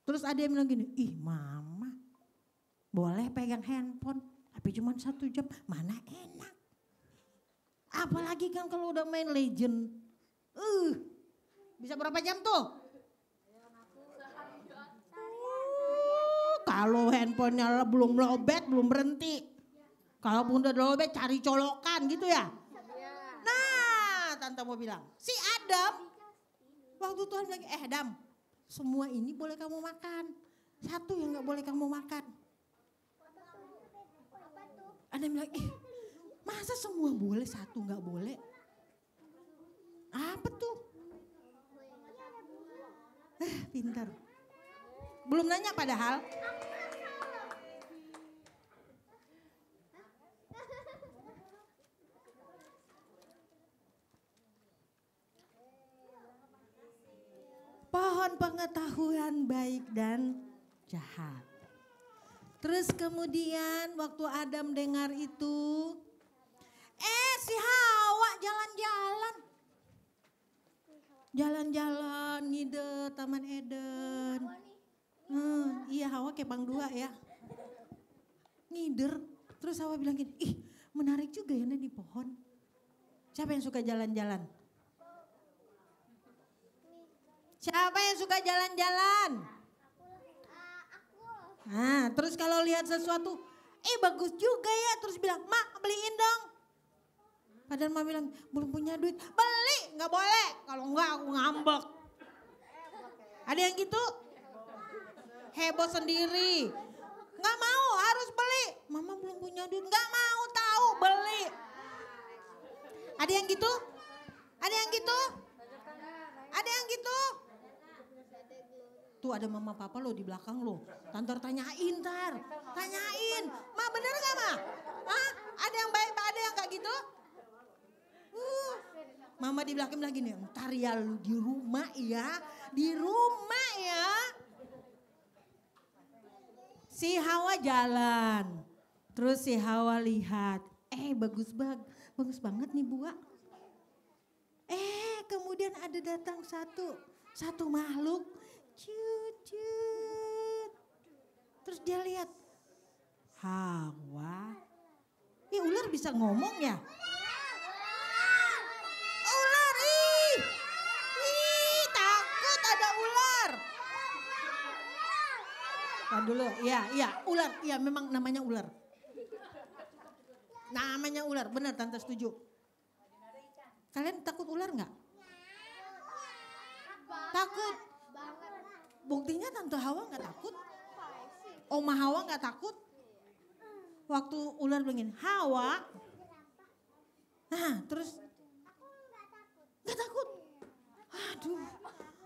Terus ada yang bilang gini, ih mama boleh pegang handphone. Tapi cuma 1 jam, mana enak. Apalagi kan kalau udah main Legend. Bisa berapa jam tuh? Kalau handphonenya belum lobet, belum berhenti. Kalaupun udah lobet cari colokan gitu ya. Nah, tante mau bilang, si Adam, waktu Tuhan bilang, Adam, semua ini boleh kamu makan. Satu yang gak boleh kamu makan. Ada yang bilang, masa semua boleh, satu gak boleh? Apa tuh? Pintar. Belum nanya padahal. Pohon pengetahuan baik dan jahat. Terus kemudian waktu Adam dengar itu, si Hawa jalan-jalan. Jalan-jalan ngide Taman Eden. Iya Hawa kayak Bang Dua ya. Ngider. Terus Hawa bilang gini, ih menarik juga ya di pohon. Siapa yang suka jalan-jalan? Siapa yang suka jalan-jalan? Nah, terus kalau lihat sesuatu, bagus juga ya. Terus bilang, Mak beliin dong. Padahal Mak bilang, belum punya duit. Beli, gak boleh. Kalau enggak aku ngambek. Ada yang gitu? Heboh sendiri. Gak mau, harus beli. Mama belum punya duit, gak mau tahu, beli. Ada yang gitu? Ada yang gitu? Ada yang gitu? Tuh ada mama papa lo di belakang lo. Tante tanyain ntar. Tanyain. Ma bener gak ma? Hah? Ada yang baik, ada yang gak gitu? Mama di belakang bilang gini, ntar ya lu di rumah ya. Di rumah ya. Si Hawa jalan. Terus si Hawa lihat, bagus banget nih buah. Kemudian ada datang satu makhluk, cut. Terus dia lihat, Hawa, ular bisa ngomong ya? Ular, takut ada ular. Nah dulu, ular, memang namanya ular. Namanya ular, benar Tante setuju. Kalian takut ular nggak? Takut. Buktinya Tante Hawa nggak takut. Oma Hawa nggak takut. Waktu ular bilang Hawa. Nah terus nggak takut. Aduh,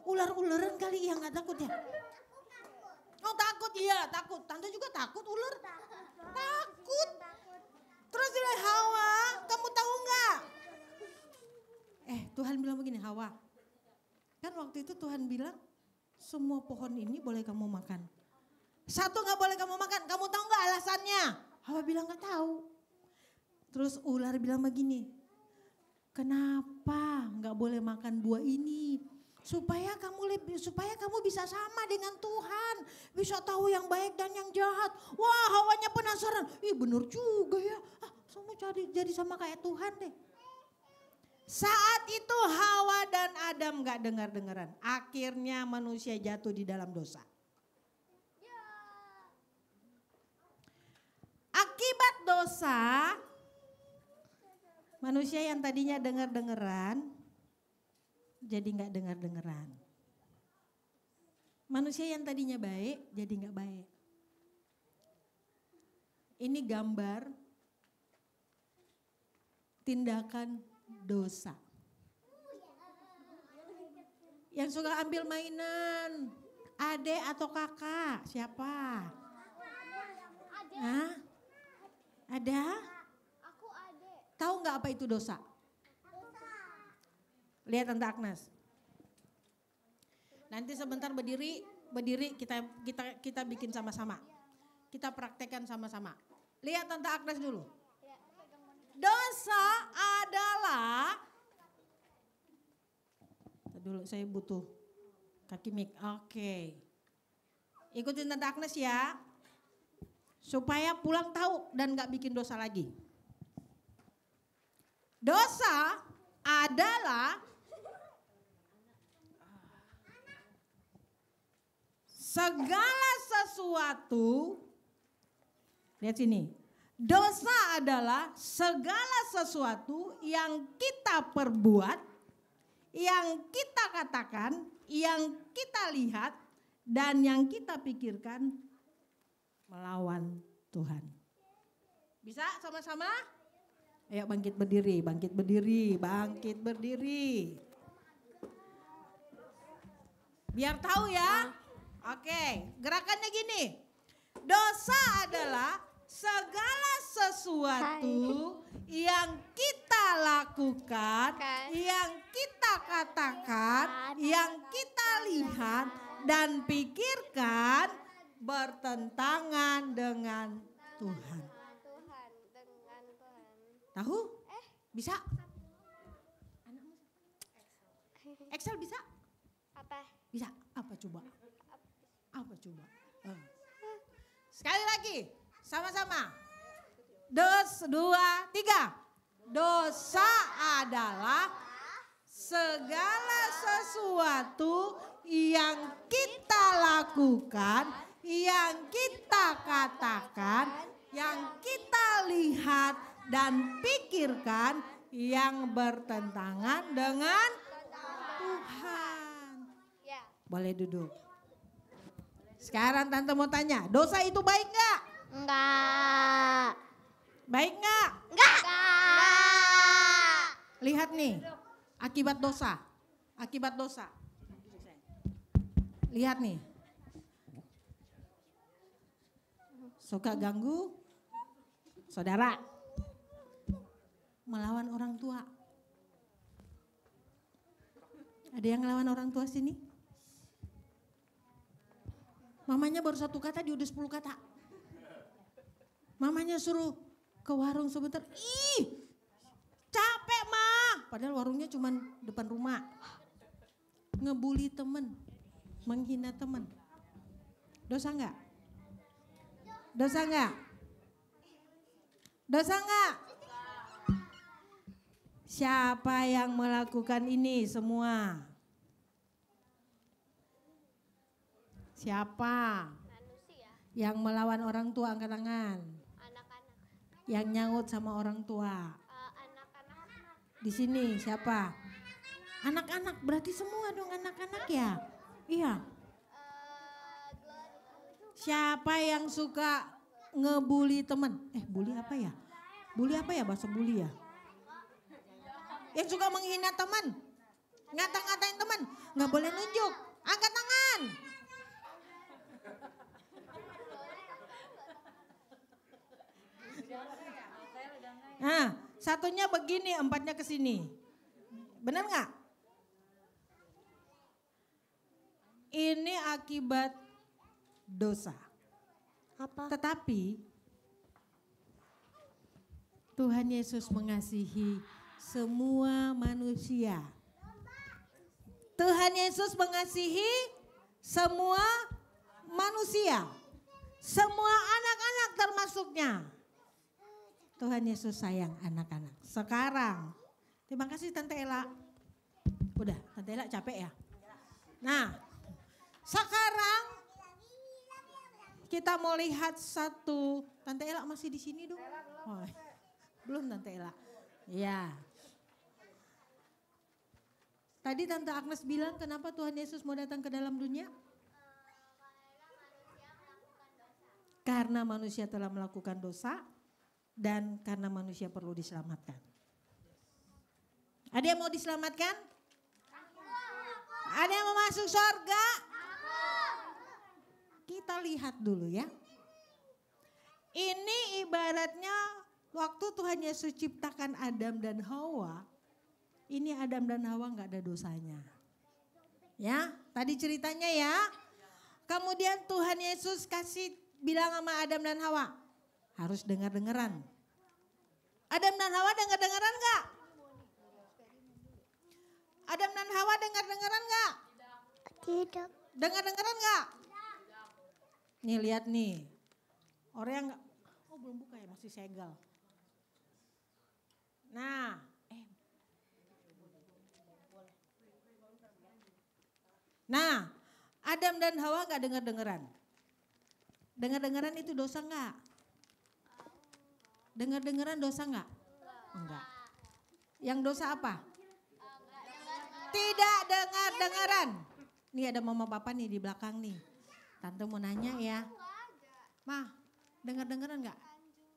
ular-ularan kali yang nggak takut ya. Oh takut, iya takut. Tante juga takut ular. Takut. Terus dia bilang, Hawa, kamu tahu nggak? Tuhan bilang begini, Hawa. Kan waktu itu Tuhan bilang, semua pohon ini boleh kamu makan. Satu nggak boleh kamu makan, kamu tahu nggak alasannya? Hawa bilang nggak tahu. Terus ular bilang begini, kenapa nggak boleh makan buah ini? Supaya kamu bisa sama dengan Tuhan, bisa tahu yang baik dan yang jahat. Wah, Hawanya penasaran. Bener juga ya. Semua jadi sama kayak Tuhan deh. Saat itu Hawa dan Adam gak dengar-dengaran. Akhirnya manusia jatuh di dalam dosa. Akibat dosa, manusia yang tadinya dengar-dengaran, jadi gak dengar-dengaran. Manusia yang tadinya baik, jadi gak baik. Ini gambar tindakan dosa. Yang suka ambil mainan, adik atau kakak, siapa? Hah? Ada? Aku adik. Tahu nggak apa itu dosa? Lihat Tante Agnes. Nanti sebentar berdiri kita bikin sama-sama. Kita praktekkan sama-sama. Lihat Tante Agnes dulu. Dosa adalah, dulu saya butuh kaki mic. Oke. Ikutin Tante Agnes ya. Supaya pulang tahu dan gak bikin dosa lagi. Dosa adalah segala sesuatu, lihat sini. Dosa adalah segala sesuatu yang kita perbuat, yang kita katakan, yang kita lihat, dan yang kita pikirkan melawan Tuhan. Bisa sama-sama? Ayo bangkit berdiri, bangkit berdiri, bangkit berdiri. Biar tahu ya. Oke, gerakannya gini. Dosa adalah segala sesuatu yang kita lakukan, yang kita katakan, yang kita lihat dan pikirkan bertentangan dengan Tuhan. Tahu? Bisa? Excel bisa? Apa? Bisa. Apa coba? Apa coba? Sekali lagi. Sama-sama. 2, 3. Dosa adalah segala sesuatu yang kita lakukan, yang kita katakan, yang kita lihat dan pikirkan yang bertentangan dengan Tuhan. Boleh duduk. Sekarang Tante mau tanya, dosa itu baik gak? Enggak. Baik gak? Enggak. Lihat nih, akibat dosa. Akibat dosa. Lihat nih. Suka ganggu saudara. Melawan orang tua. Ada yang ngelawan orang tua sini? Mamanya baru 1 kata, dia udah 10 kata. Mamanya suruh ke warung sebentar. Ih, capek mah. Padahal warungnya cuma depan rumah. Ngebully temen, menghina temen. Dosa enggak? Dosa enggak? Dosa enggak? Siapa yang melakukan ini semua? Siapa? Yang melawan orang tua angkat tangan. Yang nyaut sama orang tua. Di sini siapa? Anak-anak, berarti semua dong anak-anak ya? Iya. Siapa yang suka ngebully teman? Bully apa ya? Bully apa ya bahasa bully ya? Yang suka menghina teman, ngata-ngatain teman, nggak boleh nunjuk, angkat tangan. Nah, satunya begini, empatnya ke sini. Benar nggak? Ini akibat dosa. Apa? Tetapi Tuhan Yesus mengasihi semua manusia. Tuhan Yesus mengasihi semua manusia. Semua anak-anak termasuknya. Tuhan Yesus sayang anak-anak. Sekarang, terima kasih Tante Ella. Udah, Tante Ella capek ya? Nah, sekarang kita mau lihat satu. Tante Ella masih di sini dong? Oh, belum Tante Ella. Ya. Tadi Tante Agnes bilang kenapa Tuhan Yesus mau datang ke dalam dunia? Karena manusia telah melakukan dosa dan karena manusia perlu diselamatkan. Ada yang mau diselamatkan? Ada yang mau masuk surga? Kita lihat dulu ya. Ini ibaratnya waktu Tuhan Yesus ciptakan Adam dan Hawa. Ini Adam dan Hawa nggak ada dosanya. Ya, tadi ceritanya ya. Kemudian Tuhan Yesus kasih bilang sama Adam dan Hawa, harus dengar-dengaran. Adam dan Hawa dengar-dengaran nggak? Adam dan Hawa dengar-dengaran nggak? Tidak. Dengar-dengaran nggak? Nih lihat nih, orang yang nggak, oh belum buka ya masih segel. Nah, Nah, Adam dan Hawa nggak dengar-dengaran. Dengar-dengaran itu dosa nggak? Dengar-dengaran dosa nggak? Enggak. Yang dosa apa? Tidak dengar-dengaran. Nih ada mama papa nih di belakang nih. Tante mau nanya ya. Mah, dengar-dengaran nggak?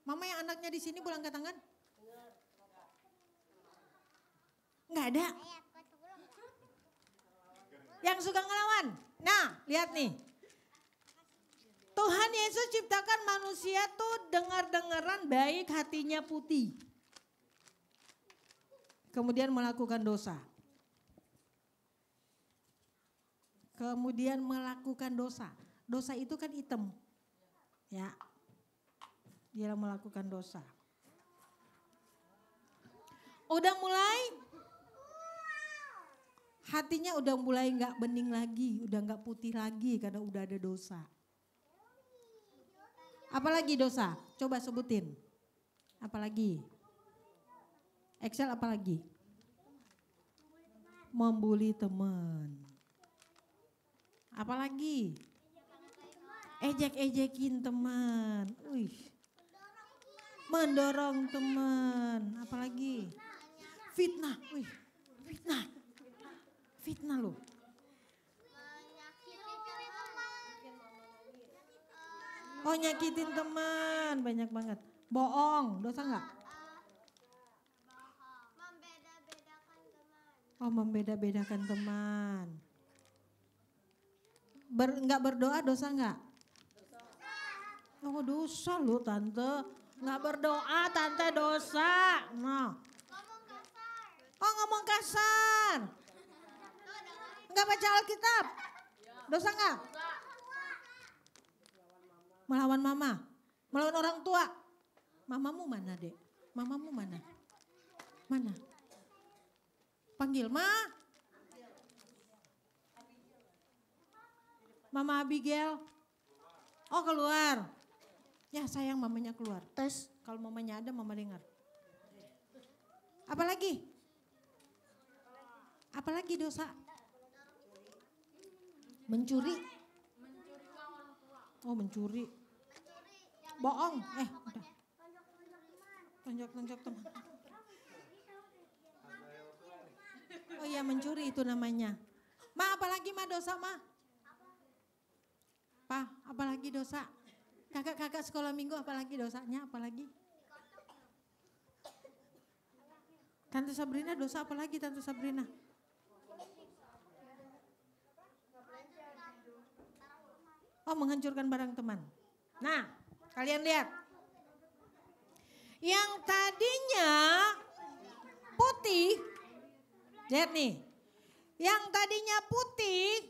Mama yang anaknya di sini boleh angkat tangan? Nggak ada. Yang suka ngelawan. Nah, lihat nih. Tuhan Yesus ciptakan manusia tuh dengar-dengaran baik, hatinya putih. Kemudian melakukan dosa. Kemudian melakukan dosa. Dosa itu kan hitam. Ya. Dia melakukan dosa. Udah mulai hatinya udah mulai nggak bening lagi, udah nggak putih lagi karena udah ada dosa. Apalagi dosa? Coba sebutin. Apalagi? Excel apalagi? Membuli teman. Apalagi? Ejek-ejekin teman. Wih. Mendorong teman. Apalagi? Fitnah. Wih. Fitnah. Fitnah loh. Oh nyakitin teman, banyak banget. Bohong, dosa nggak? Oh membeda-bedakan teman. Nggak berdoa dosa nggak? Oh dosa loh tante. Nggak berdoa tante dosa. Nah. Oh ngomong kasar. Nggak baca Alkitab. Dosa nggak? Melawan mama. Melawan orang tua. Mamamu mana, Dek? Mamamu mana? Mana? Panggil, Ma. Mama Abigail. Oh, keluar. Ya, sayang mamanya keluar. Terus kalau mamanya ada, mama dengar. Apalagi? Apalagi dosa? Mencuri. Oh, mencuri. Bohong. Udah. Tonjok teman. Oh iya, mencuri itu namanya. Ma, apalagi Ma dosa, Ma? Pa, apalagi dosa? Kakak sekolah minggu apalagi dosanya, apalagi? Tante Sabrina dosa apalagi Tante Sabrina? Oh, menghancurkan barang teman. Nah, kalian lihat. Yang tadinya putih, lihat nih. Yang tadinya putih,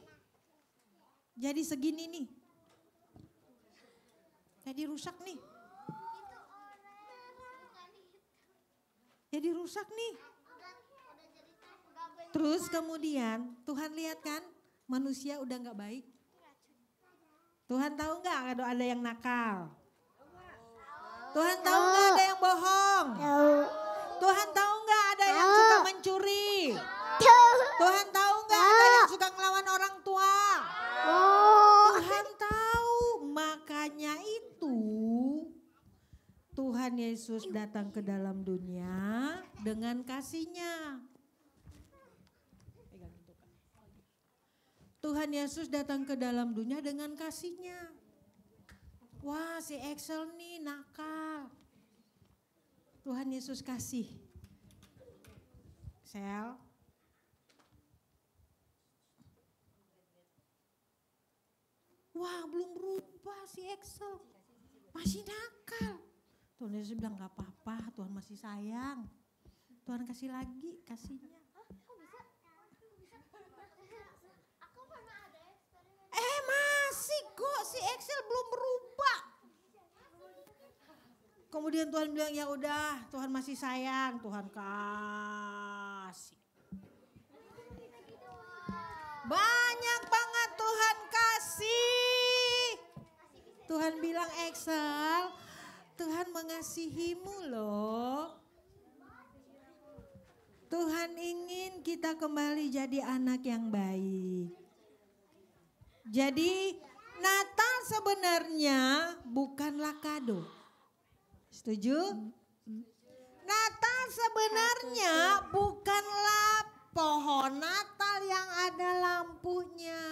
jadi segini nih. Jadi rusak nih. Jadi rusak nih. Terus kemudian Tuhan lihat kan manusia udah gak baik. Tuhan tahu gak ada yang nakal? Tuhan tahu gak ada yang bohong? Tuhan tahu gak ada yang suka mencuri? Tuhan tahu gak ada yang suka ngelawan orang tua? Tuhan tahu, makanya itu Tuhan Yesus datang ke dalam dunia dengan kasih-Nya. Tuhan Yesus datang ke dalam dunia dengan kasih-Nya. Wah, si Excel nih nakal. Tuhan Yesus kasih. Sel. Wah, belum berubah si Excel. Masih nakal. Tuhan Yesus bilang gak apa-apa, Tuhan masih sayang. Tuhan kasih lagi kasihnya. Masih kok si Excel belum berubah. Kemudian Tuhan bilang ya udah, Tuhan masih sayang, Tuhan kasih. Banyak banget Tuhan kasih. Tuhan bilang Excel, Tuhan mengasihimu loh. Tuhan ingin kita kembali jadi anak yang baik. Jadi Natal sebenarnya bukanlah kado. Setuju? Natal sebenarnya bukanlah pohon Natal yang ada lampunya.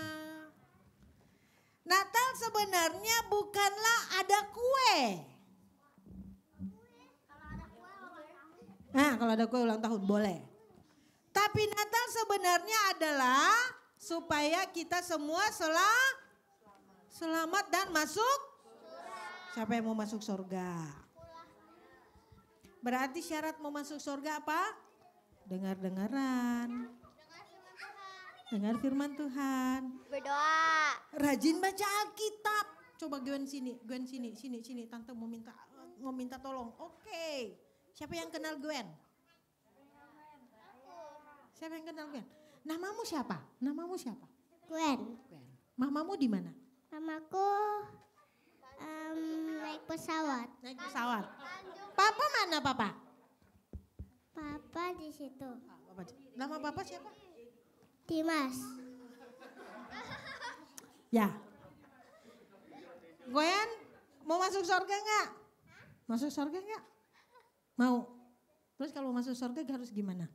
Natal sebenarnya bukanlah ada kue. Nah, kalau ada kue ulang tahun boleh. Tapi Natal sebenarnya adalah supaya kita semua selamat dan masuk. Siapa yang mau masuk surga? Berarti syarat mau masuk surga apa? Dengar-dengaran. Dengar firman Tuhan. Berdoa. Rajin baca Alkitab. Coba Gwen sini. Tante mau minta tolong. Oke. Siapa yang kenal Gwen? Siapa yang kenal Gwen? Namamu siapa? Gwen. Mamamu di mana? Mamaku naik pesawat. Naik pesawat. Papa mana papa? Papa di situ. Nama papa siapa? Dimas. Ya. Gwen, mau masuk surga enggak? Masuk surga enggak? Mau. Terus kalau masuk surga harus gimana?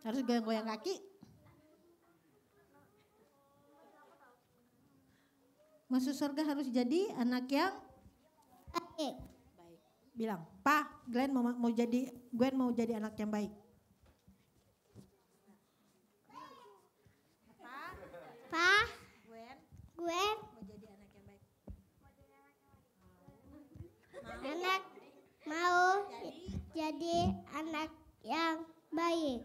Harus goyang-goyang kaki? Masuk surga harus jadi anak yang baik. Bilang, "Pa, Gwen mau jadi anak yang baik." Pa, Gwen mau jadi anak yang baik. Anak mau jadi anak yang baik.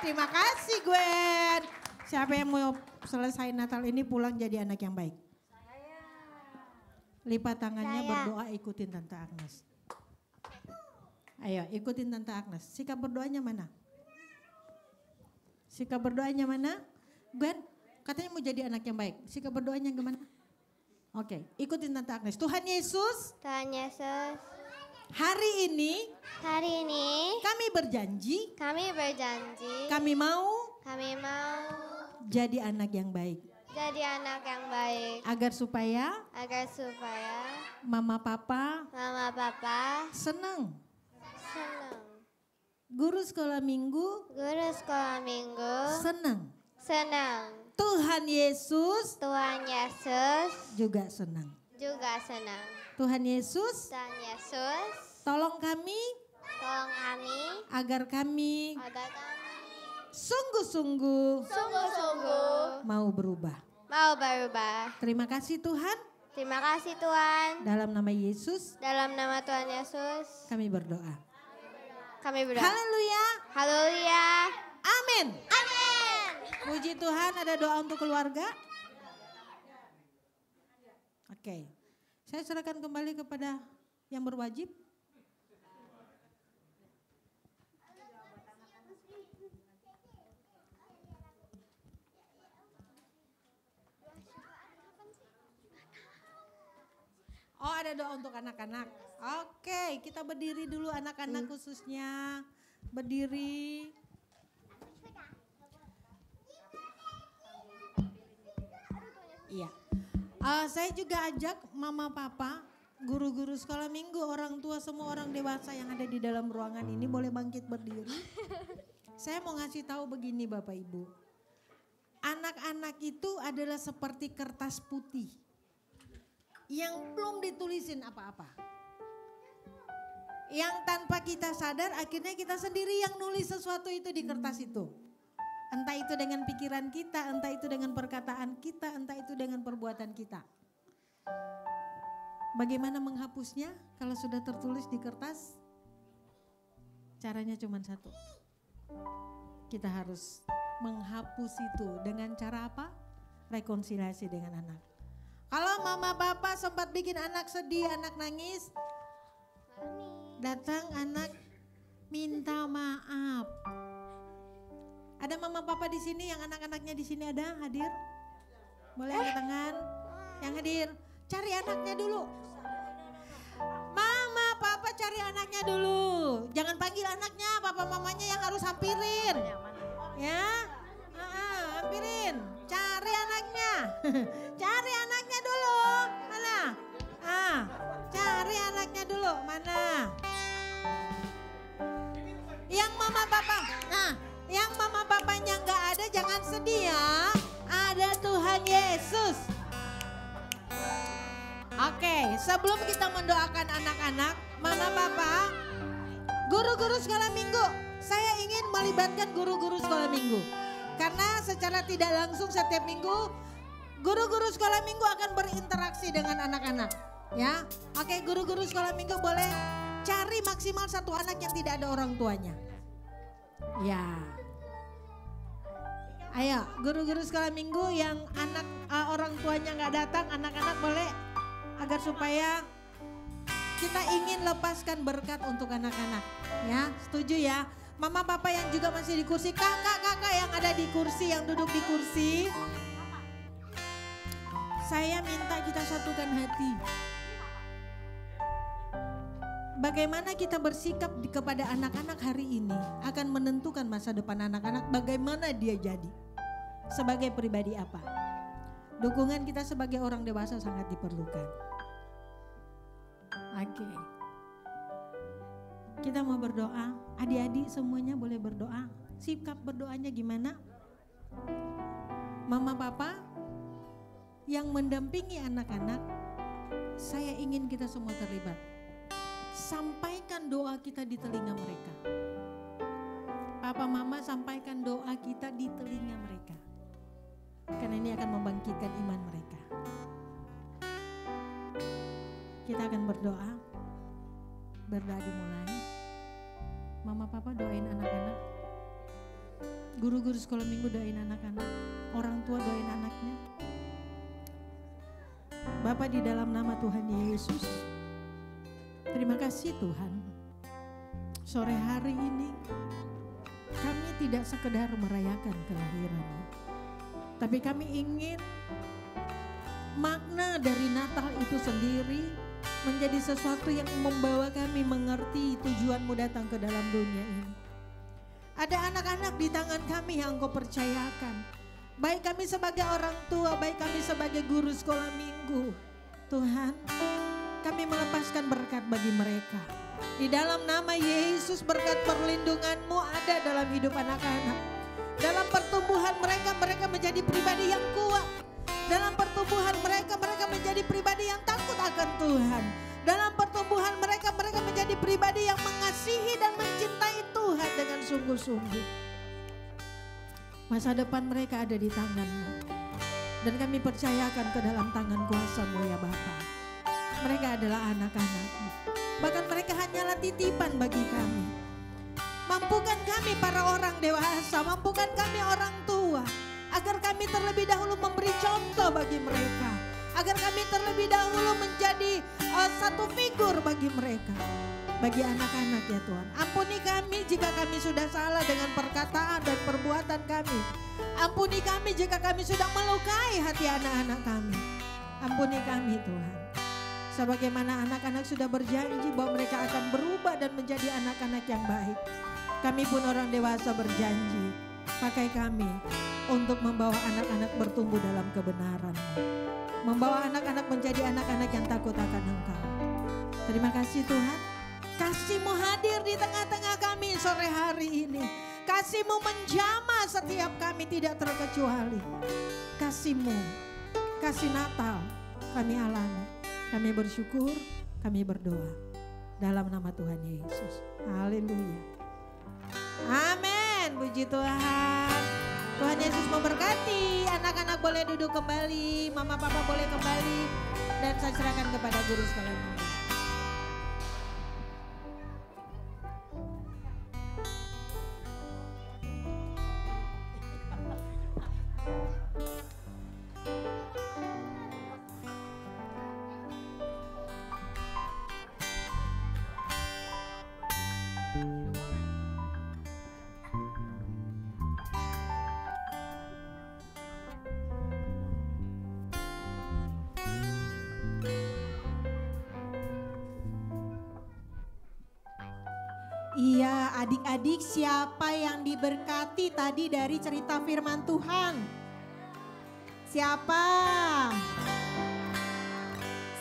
Terima kasih Gwen. Siapa yang mau selesai Natal ini pulang jadi anak yang baik? Lipat tangannya, Saya. berdoa, ikutin Tante Agnes. Ayo ikutin Tante Agnes. Sikap berdoanya mana? Sikap berdoanya mana? Gwen, katanya mau jadi anak yang baik. Sikap berdoanya gimana? Oke, ikutin Tante Agnes. Tuhan Yesus. Tuhan Yesus. Hari ini. Hari ini. Kami berjanji. Kami berjanji. Kami mau. Kami mau. Jadi anak yang baik. Jadi anak yang baik. Agar supaya. Mama Papa. Senang. Senang. Guru sekolah minggu. Senang. Senang. Tuhan Yesus. Juga senang. Tuhan Yesus. Tolong kami. Agar kami. Sungguh-sungguh. Mau berubah. Terima kasih Tuhan. Terima kasih Tuhan. Dalam nama Yesus. Dalam nama Tuhan Yesus. Kami berdoa. Haleluya. Haleluya. Amin. Amin. Puji Tuhan, ada doa untuk keluarga. Oke. Saya serahkan kembali kepada yang berwajib. Oh, ada doa untuk anak-anak. Oke, kita berdiri dulu anak-anak khususnya. Berdiri. Iya. Saya juga ajak mama papa, guru-guru sekolah minggu, orang tua, semua orang dewasa yang ada di dalam ruangan ini boleh bangkit berdiri. Saya mau ngasih tahu begini Bapak Ibu. Anak-anak itu adalah seperti kertas putih yang belum ditulisin apa-apa. Yang tanpa kita sadar akhirnya kita sendiri yang nulis sesuatu itu di kertas itu. Entah itu dengan pikiran kita, entah itu dengan perkataan kita, entah itu dengan perbuatan kita. Bagaimana menghapusnya kalau sudah tertulis di kertas? Caranya cuma satu. Kita harus menghapus itu dengan cara apa? Rekonsiliasi dengan anak. Kalau mama bapak sempat bikin anak sedih, anak nangis, datang anak minta maaf. Ada mama papa di sini yang anak-anaknya di sini ada hadir? Boleh angkat tangan? Yang hadir, cari anaknya dulu. Mama papa cari anaknya dulu. Jangan panggil anaknya, papa mamanya yang harus hampirin. Ya, hampirin. Cari anaknya. Cari anaknya dulu. Mana? Cari anaknya dulu. Mana? Yang mama papa. Yang mama papanya nggak ada jangan sedih ya. Ada Tuhan Yesus. Oke, sebelum kita mendoakan anak-anak, mama papa, guru-guru sekolah minggu, saya ingin melibatkan guru-guru sekolah minggu. Karena secara tidak langsung setiap minggu, guru-guru sekolah minggu akan berinteraksi dengan anak-anak. Ya, oke, guru-guru sekolah minggu boleh cari maksimal satu anak yang tidak ada orang tuanya. Ya. Ayo, guru-guru sekolah minggu yang anak orang tuanya nggak datang, anak-anak boleh agar supaya kita ingin lepaskan berkat untuk anak-anak. Ya, setuju ya? Mama papa yang juga masih di kursi, kakak-kakak yang ada di kursi, yang duduk di kursi. Saya minta kita satukan hati. Bagaimana kita bersikap kepada anak-anak hari ini akan menentukan masa depan anak-anak, bagaimana dia jadi. Sebagai pribadi apa. Dukungan kita sebagai orang dewasa sangat diperlukan. Oke. Kita mau berdoa, adik-adik semuanya boleh berdoa. Sikap berdoanya gimana? Mama papa yang mendampingi anak-anak, saya ingin kita semua terlibat. Sampaikan doa kita di telinga mereka. Papa mama sampaikan doa kita di telinga mereka. Karena ini akan membangkitkan iman mereka. Kita akan berdoa. Berdoa dimulai. Mama papa doain anak-anak. Guru-guru sekolah minggu doain anak-anak. Orang tua doain anaknya. Bapa, di dalam nama Tuhan Yesus, terima kasih Tuhan. Sore hari ini kami tidak sekedar merayakan kelahiran-Mu, tapi kami ingin makna dari Natal itu sendiri menjadi sesuatu yang membawa kami mengerti tujuan-Mu datang ke dalam dunia ini. Ada anak-anak di tangan kami yang Engkau percayakan. Baik kami sebagai orang tua, baik kami sebagai guru sekolah minggu. Tuhan, kami melepaskan berkat bagi mereka. Di dalam nama Yesus, berkat perlindungan-Mu ada dalam hidup anak-anak. Dalam pertumbuhan mereka, mereka menjadi pribadi yang kuat. Dalam pertumbuhan mereka, mereka menjadi pribadi yang takut akan Tuhan. Dalam pertumbuhan mereka, mereka menjadi pribadi yang mengasihi dan mencintai Tuhan dengan sungguh-sungguh. Masa depan mereka ada di tangan-Mu. Dan kami percayakan ke dalam tangan kuasa-Mu ya Bapa. Mereka adalah anak-anak-Mu. Bahkan mereka hanyalah titipan bagi kami. Mampukan kami para orang dewasa, mampukan kami orang tua. Agar kami terlebih dahulu memberi contoh bagi mereka. Agar kami terlebih dahulu menjadi satu figur bagi mereka. Bagi anak-anak ya Tuhan. Ampuni kami jika kami sudah salah dengan perkataan dan perbuatan kami. Ampuni kami jika kami sudah melukai hati anak-anak kami. Ampuni kami Tuhan. Sebagaimana anak-anak sudah berjanji bahwa mereka akan berubah dan menjadi anak-anak yang baik. Kami pun orang dewasa berjanji. Pakai kami untuk membawa anak-anak bertumbuh dalam kebenaran-Mu. Membawa anak-anak menjadi anak-anak yang takut akan Engkau. Terima kasih Tuhan. Kasih-Mu hadir di tengah-tengah kami sore hari ini. Kasih-Mu menjamah setiap kami tidak terkecuali. Kasih-Mu, kasih Natal kami alami. Kami bersyukur, kami berdoa. Dalam nama Tuhan Yesus. Haleluya. Amin. Puji Tuhan. Tuhan Yesus memberkati. Anak-anak boleh duduk kembali. Mama papa boleh kembali. Dan saya serahkan kepada guru sekolah minggu. Iya, adik-adik, siapa yang diberkati tadi dari cerita firman Tuhan? Siapa?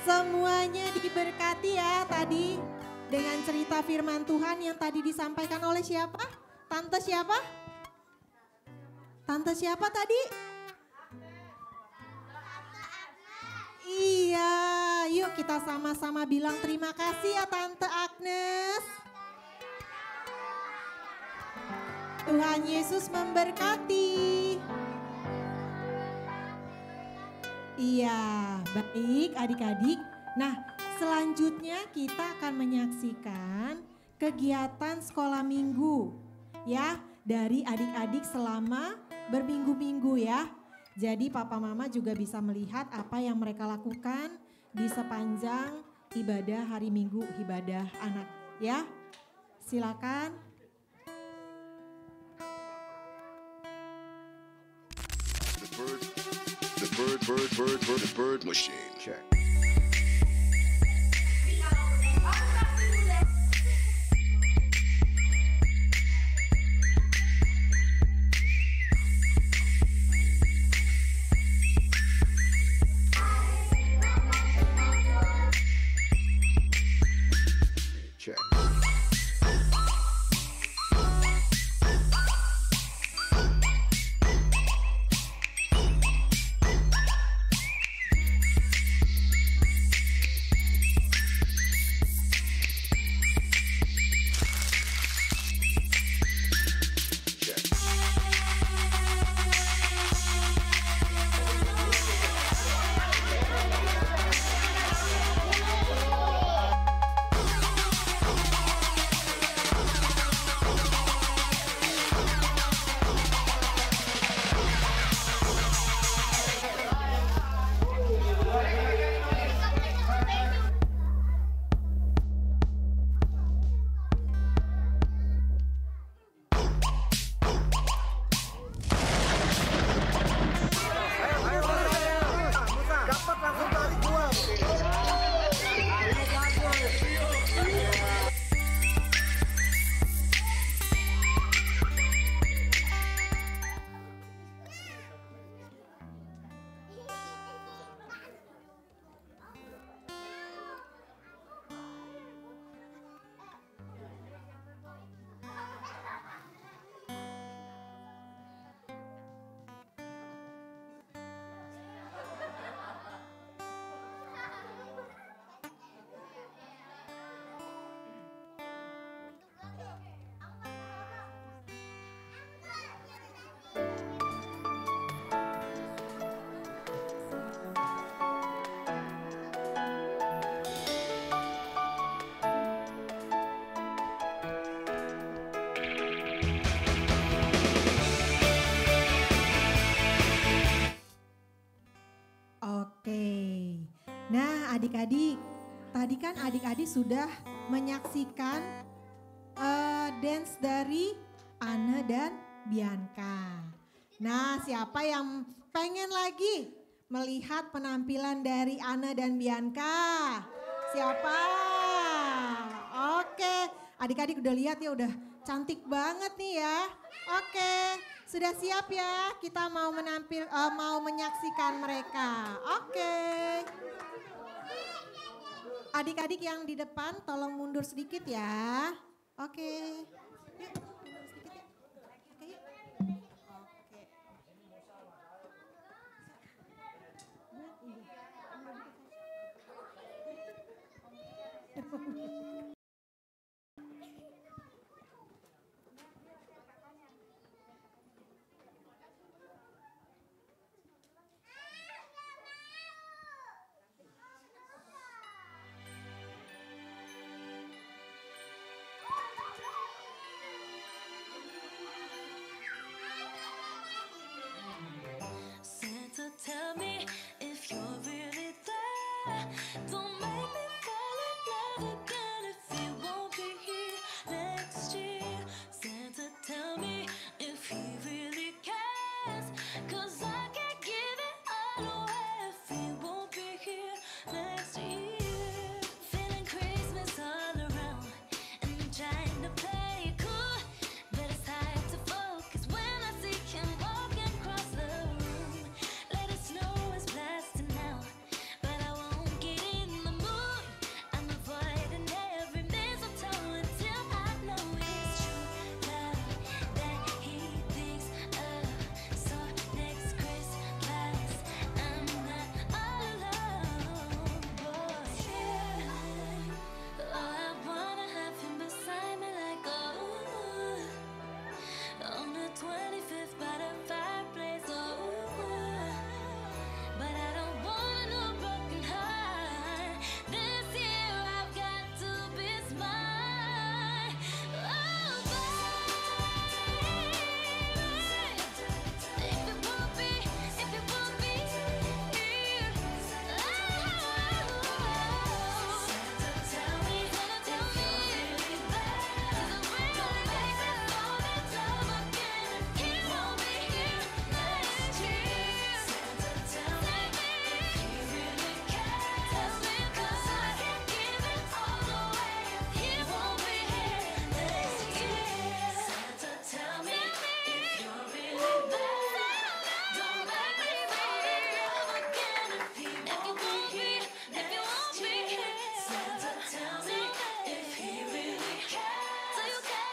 Semuanya diberkati ya tadi dengan cerita firman Tuhan yang tadi disampaikan oleh siapa? Tante siapa? Tante siapa tadi? Iya, yuk kita sama-sama bilang terima kasih ya Tante Agnes. Tuhan Yesus memberkati. Iya, baik adik-adik. Nah, selanjutnya kita akan menyaksikan kegiatan sekolah minggu ya dari adik-adik selama berminggu-minggu ya. Jadi papa mama juga bisa melihat apa yang mereka lakukan di sepanjang ibadah hari Minggu, ibadah anak ya. Silakan. The bird machine. Check. Check. Adik-adik, tadi kan adik-adik sudah menyaksikan dance dari Ana dan Bianca. Nah, siapa yang pengen lagi melihat penampilan dari Ana dan Bianca? Siapa? Oke, adik-adik udah lihat ya, udah cantik banget nih ya. Oke, sudah siap ya? Kita mau mau menyaksikan mereka. Oke. Adik-adik yang di depan tolong mundur sedikit ya. Oke. Yuk, mundur sedikit ya. Oke, yuk. Oke. Santa, tell me if you're really there. Don't make me fall in love again if you won't be here next year. Santa, tell me if he really cares. 'Cause I can't give it all away if he won't be here next year. Feeling Christmas all around and I'm trying to play it cool, but it's hard to focus when I see him walking across the room. Let it snow is blasting out, but I won't get in the mood. I'm avoiding every mistletoe until I know it's true love that he thinks of. So next Christmas I'm not all alone, boy. Oh, I wanna have him beside me like on the 25th by the fireplace, but I don't want no broken heart. This year I've got to be smart. Oh, baby, if you won't be here, tell me if you're really bad. 'Cause it really makes me fall in love again if he won't be here next year. Tell me if he really cares. Tell me 'cause I can't give it all away if he won't be here next year. Santa, tell me if you're really bad. Don't make me fall in love again if he won't be here next year. Santa, tell me if he really cares.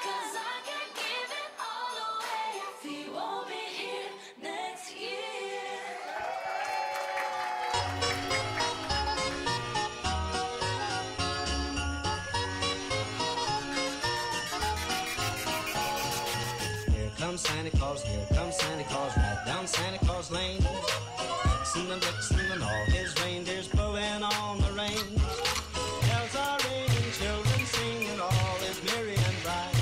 'Cause I can't give it all away if he won't be here next year. Here comes Santa Claus, right down Santa Claus Lane. Vixen and all his reindeers blowing on the reins. Bells are ringing, children singing, all is merry and bright.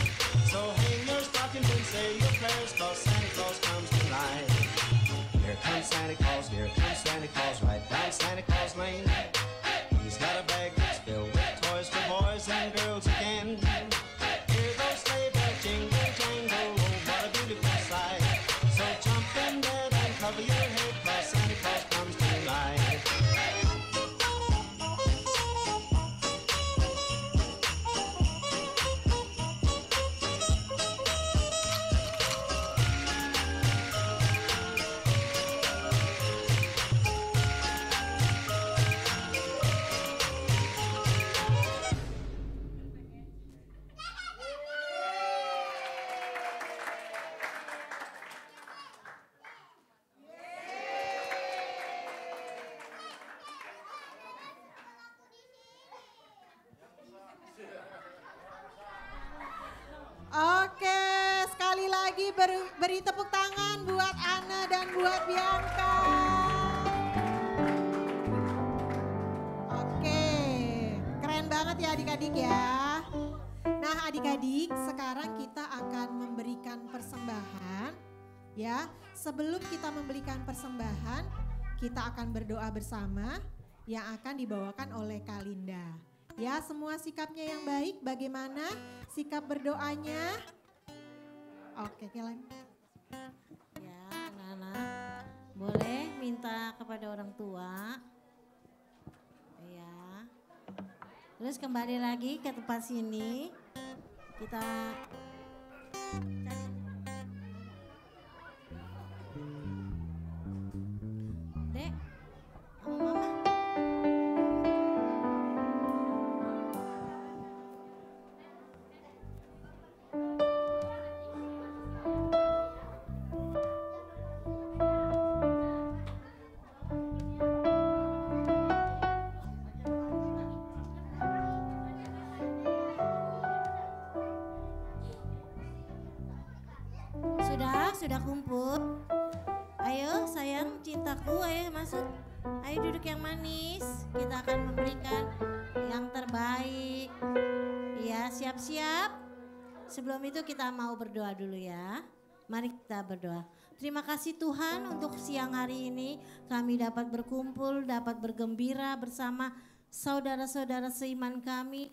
So hang your stockings and say your prayers, 'cause Santa Claus comes tonight. Here comes Santa Claus, right down Santa Claus Lane. He's got a bag that's filled with toys for boys and girls again. Hear those sleigh bells jingle, jangle, oh, what a beautiful sight. So jump in bed and cover your head, 'cause Santa Claus comes tonight. Oke, sekali lagi beri tepuk tangan buat Ana dan buat Bianca. Oke, keren banget ya adik-adik ya. Nah adik-adik, sekarang kita akan memberikan persembahan. Ya, sebelum kita memberikan persembahan, kita akan berdoa bersama. yang akan dibawakan oleh Kak Linda. Ya, semua sikapnya yang baik, bagaimana sikap berdoanya? Oke, Kelen. Ya, anak-anak boleh minta kepada orang tua. Ya. Terus kembali lagi ke tempat sini. Kita Dek, sama Mama. Sudah kumpul. Ayo sayang cintaku, ayo masuk. Ayo duduk yang manis. Kita akan memberikan yang terbaik. Ya, siap-siap. Sebelum itu kita mau berdoa dulu ya. Mari kita berdoa. Terima kasih Tuhan untuk siang hari ini kami dapat berkumpul, dapat bergembira bersama saudara-saudara seiman kami,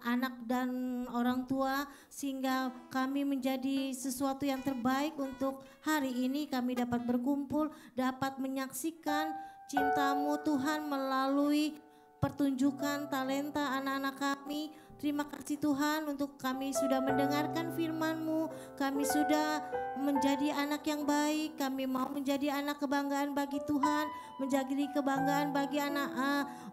anak dan orang tua, sehingga kami menjadi sesuatu yang terbaik untuk hari ini. Kami dapat berkumpul, dapat menyaksikan cinta-Mu Tuhan melalui pertunjukan talenta anak-anak kami. Terima kasih Tuhan untuk kami sudah mendengarkan firman-Mu, kami sudah menjadi anak yang baik, kami mau menjadi anak kebanggaan bagi Tuhan, menjadi kebanggaan bagi anak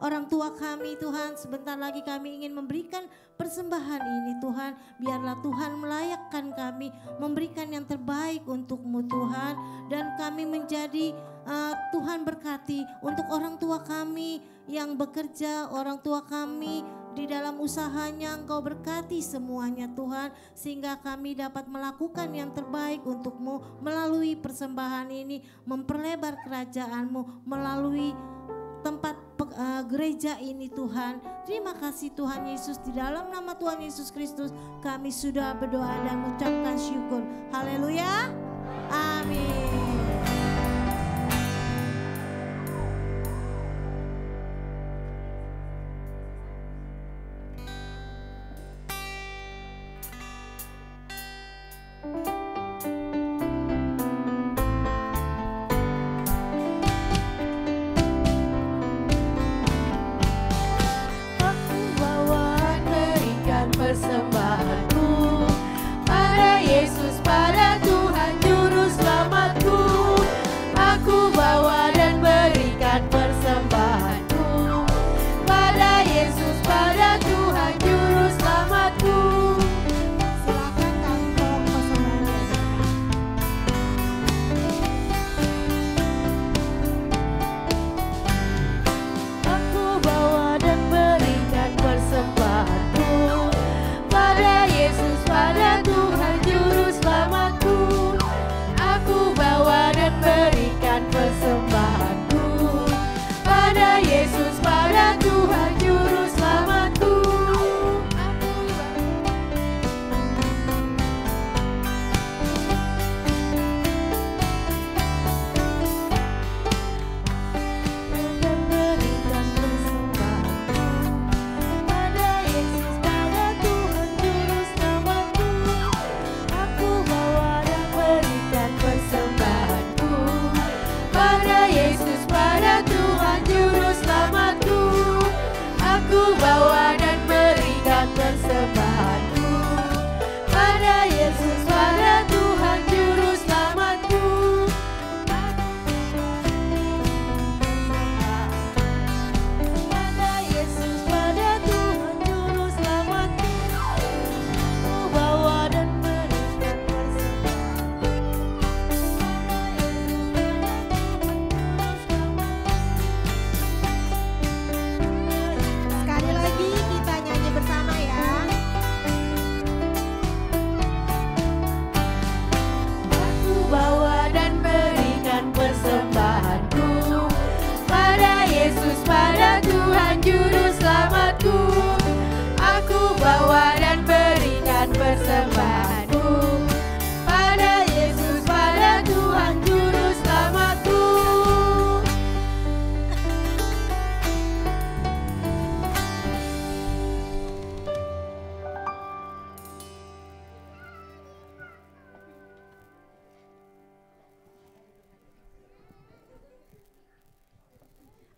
orang tua kami Tuhan. Sebentar lagi kami ingin memberikan persembahan ini Tuhan, biarlah Tuhan melayakkan kami, memberikan yang terbaik untuk-Mu Tuhan, dan kami menjadi Tuhan berkati untuk orang tua kami yang bekerja, orang tua kami di dalam usahanya, Engkau berkati semuanya Tuhan, sehingga kami dapat melakukan yang terbaik untuk-Mu melalui persembahan ini, memperlebar kerajaan-Mu melalui tempat gereja ini Tuhan. Terima kasih Tuhan Yesus, di dalam nama Tuhan Yesus Kristus kami sudah berdoa dan mengucapkan syukur. Haleluya, amin. Persembahanku pada Yesus, pada Tuhan Juru Selamatku.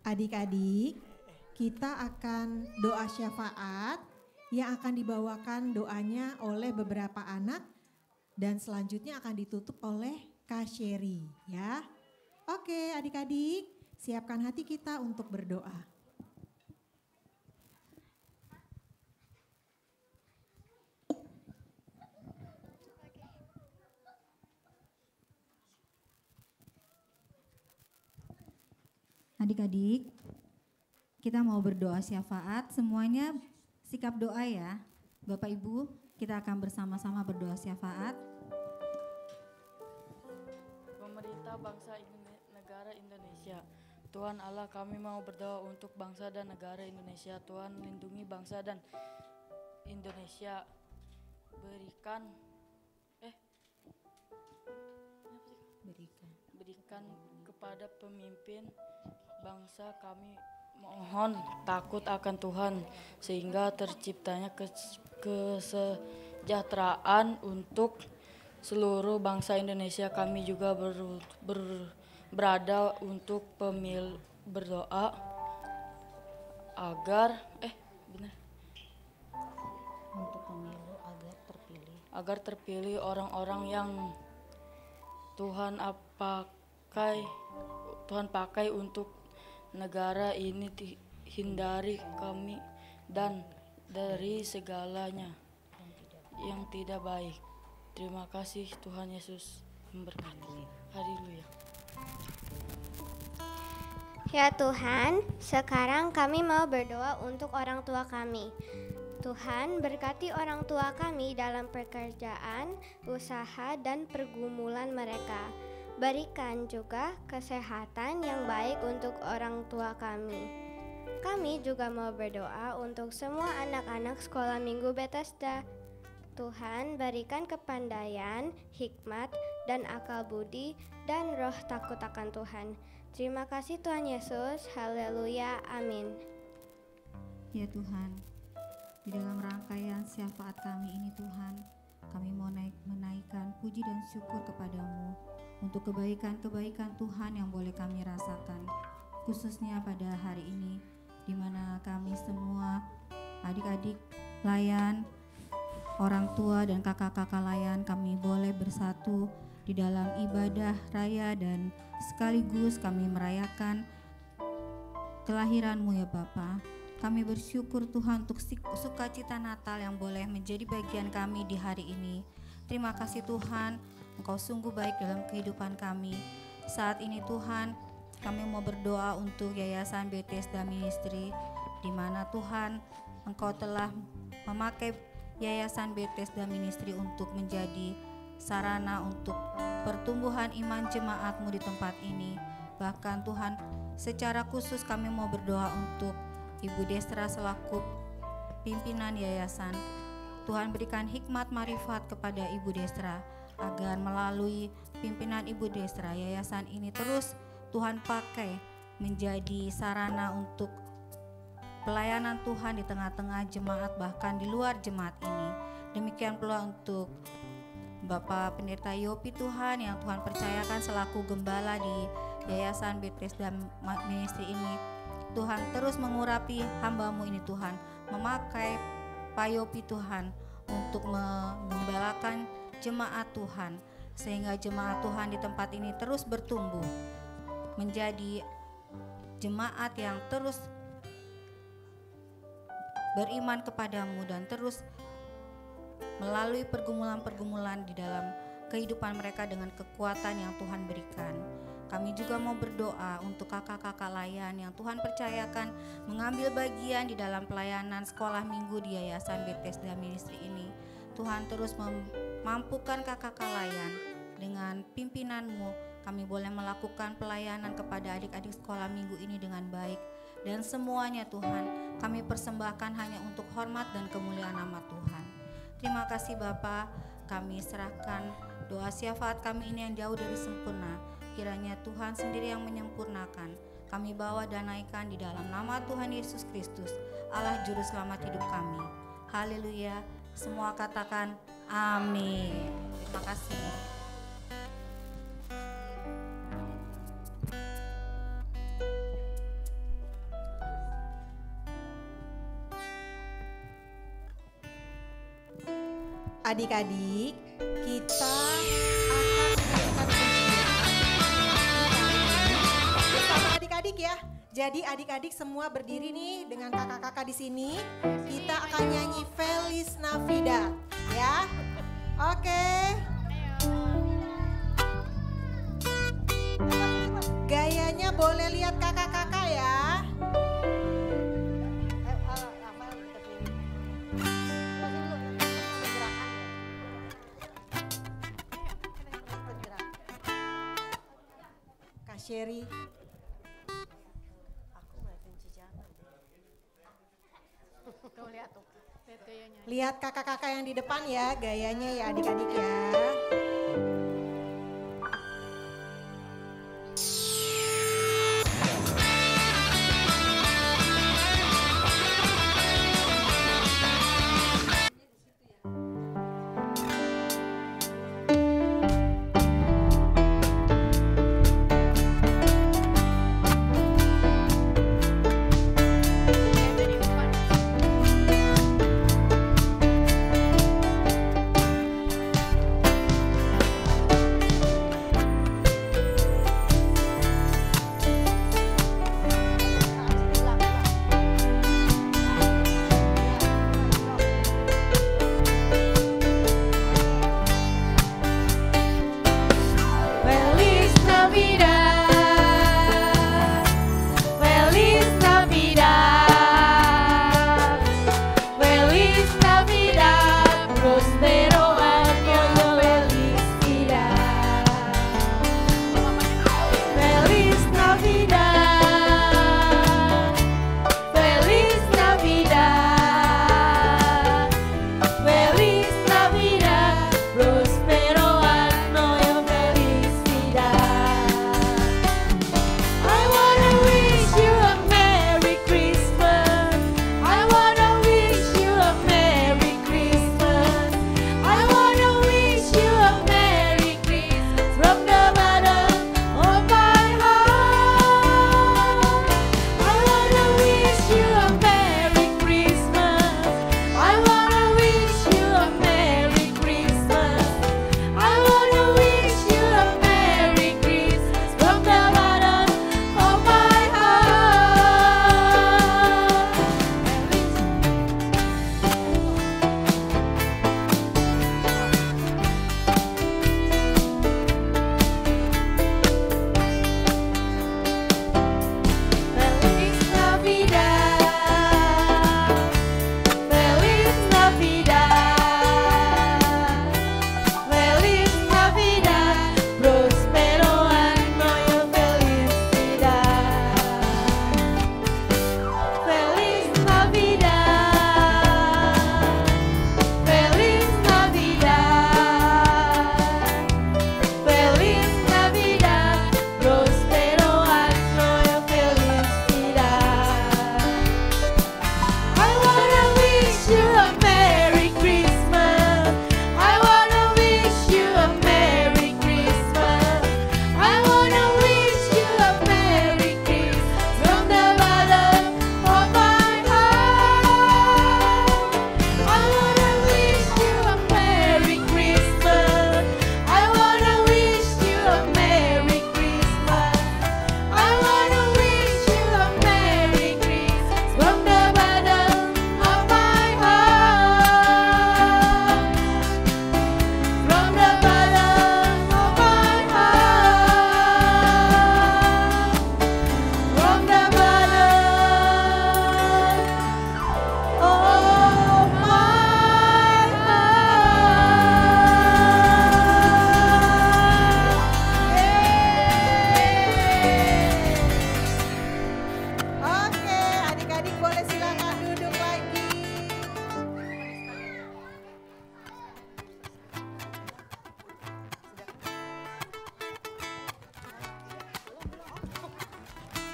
Adik-adik, kita akan doa syafaat yang akan dibawakan doanya oleh beberapa anak dan selanjutnya akan ditutup oleh Kak Sherry ya. Oke adik-adik, siapkan hati kita untuk berdoa. Adik-adik, kita mau berdoa syafaat, semuanya sikap doa ya. Bapak Ibu, kita akan bersama-sama berdoa syafaat. Pemerintah bangsa negara Indonesia, Tuhan Allah, kami mau berdoa untuk bangsa dan negara Indonesia. Tuhan lindungi bangsa dan Indonesia, berikan kepada pemimpin bangsa kami mohon takut akan Tuhan sehingga terciptanya kesejahteraan untuk seluruh bangsa Indonesia. Kami juga berada untuk berdoa agar Untuk pemilu agar terpilih orang-orang yang Tuhan pakai untuk negara ini, hindari kami dan dari segalanya yang tidak baik. Terima kasih Tuhan Yesus memberkati. Haleluya. Ya Tuhan, sekarang kami mau berdoa untuk orang tua kami. Tuhan, berkati orang tua kami dalam pekerjaan, usaha, dan pergumulan mereka. Berikan juga kesehatan yang baik untuk orang tua kami. Kami juga mau berdoa untuk semua anak-anak sekolah minggu Bethesda. Tuhan, berikan kepandaian, hikmat, dan akal budi, dan roh takut akan Tuhan. Terima kasih Tuhan Yesus. Haleluya. Amin. Ya Tuhan, di dalam rangkaian syafaat kami ini Tuhan, kami mau menaikkan puji dan syukur kepadamu untuk kebaikan-kebaikan Tuhan yang boleh kami rasakan, khususnya pada hari ini di mana kami semua adik-adik layan, orang tua dan kakak-kakak layan, kami boleh bersatu di dalam ibadah raya dan sekaligus kami merayakan kelahiran-Mu ya Bapa. Kami bersyukur Tuhan untuk sukacita Natal yang boleh menjadi bagian kami di hari ini. Terima kasih Tuhan, Engkau sungguh baik dalam kehidupan kami. Saat ini Tuhan, kami mau berdoa untuk Yayasan Bethesda Ministry, di mana Tuhan Engkau telah memakai Yayasan Bethesda Ministry untuk menjadi sarana untuk pertumbuhan iman jemaat-Mu di tempat ini. Bahkan Tuhan, secara khusus kami mau berdoa untuk Ibu Destra selaku pimpinan yayasan. Tuhan berikan hikmat marifat kepada Ibu Destra agar melalui pimpinan Ibu Destra yayasan ini terus Tuhan pakai menjadi sarana untuk pelayanan Tuhan di tengah-tengah jemaat bahkan di luar jemaat ini. Demikian pula untuk Bapak Pendeta Yopi Tuhan yang Tuhan percayakan selaku gembala di Yayasan Bethesda Ministry ini. Tuhan terus mengurapi hamba-Mu ini Tuhan, memakai Pak Yopi Tuhan untuk menggembalakan jemaat Tuhan, sehingga jemaat Tuhan di tempat ini terus bertumbuh menjadi jemaat yang terus beriman kepadamu dan terus melalui pergumulan-pergumulan di dalam kehidupan mereka dengan kekuatan yang Tuhan berikan. Kami juga mau berdoa untuk kakak-kakak layan yang Tuhan percayakan mengambil bagian di dalam pelayanan sekolah minggu di Yayasan Bethesda Ministry ini. Tuhan terus memampukan kakak-kakak layan dengan pimpinan-Mu. Kami boleh melakukan pelayanan kepada adik-adik sekolah minggu ini dengan baik. Dan semuanya Tuhan, kami persembahkan hanya untuk hormat dan kemuliaan nama Tuhan. Terima kasih Bapa, kami serahkan doa syafaat kami ini yang jauh dari sempurna. Kiranya Tuhan sendiri yang menyempurnakan. Kami bawa dan naikkan di dalam nama Tuhan Yesus Kristus, Allah Juru Selamat hidup kami. Haleluya. Semua katakan amin. Terima kasih. Adik-adik, kita akan menyanyikan pujian bersama adik-adik ya. Jadi adik-adik semua berdiri nih dengan kakak-kakak di sini. Kita akan nyanyi Feliz Navidad ya. Oke. Gayanya boleh lihat kakak-kakak ya. Kak Sherry. Tuh lihat tuh. Lihat kakak-kakak yang di depan ya, gayanya ya adik-adik ya.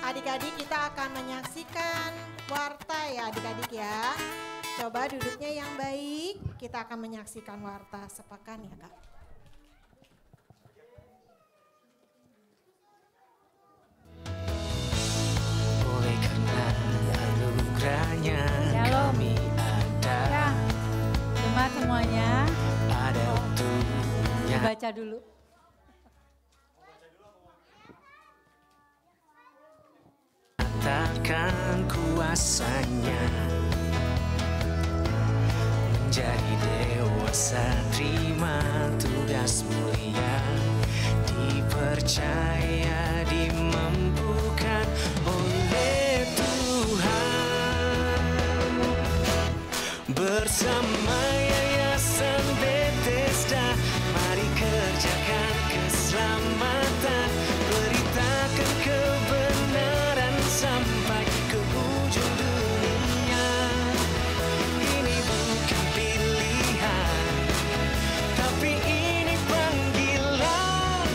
Adik-adik kita akan menyaksikan warta ya adik-adik ya. Coba duduknya yang baik, kita akan menyaksikan warta sepekan ya Kak. Oleh karena anugerahnya kami ada. Jemaat semuanya, baca dulu. Nyatakan kuasanya, menjadi dewasa, terima tugas mulia, dipercaya, dimampukan oleh Tuhan. Bersama Yayasan Bethesda, mari kerjakan keselamatan, beritakan kebenaran sampai ke ujung dunia. Ini bukan pilihan, tapi ini panggilan,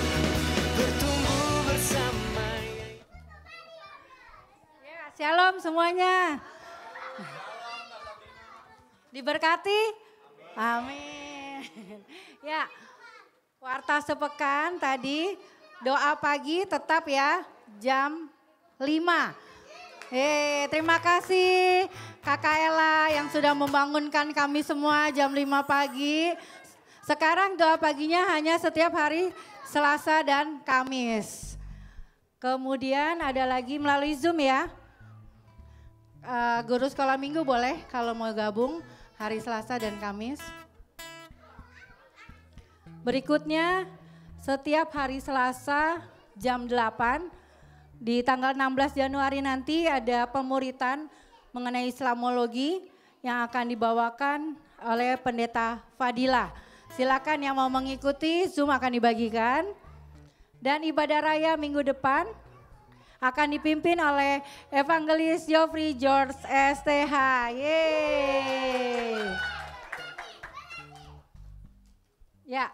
bertumbuh bersama. Ya, shalom semuanya. Diberkati? Amin. Ya, warta sepekan tadi, doa pagi tetap ya, jam 5. Terima kasih Kakak Ella yang sudah membangunkan kami semua jam 5 pagi. Sekarang doa paginya hanya setiap hari Selasa dan Kamis. Kemudian ada lagi melalui Zoom ya. Guru sekolah minggu boleh kalau mau gabung hari Selasa dan Kamis. Berikutnya setiap hari Selasa jam 8 di tanggal 16 Januari nanti ada pemuritan mengenai Islamologi yang akan dibawakan oleh Pendeta Fadila. Silakan yang mau mengikuti, Zoom akan dibagikan. Dan ibadah raya minggu depan akan dipimpin oleh Evangelis Geoffrey George STH. Yeay. Ya,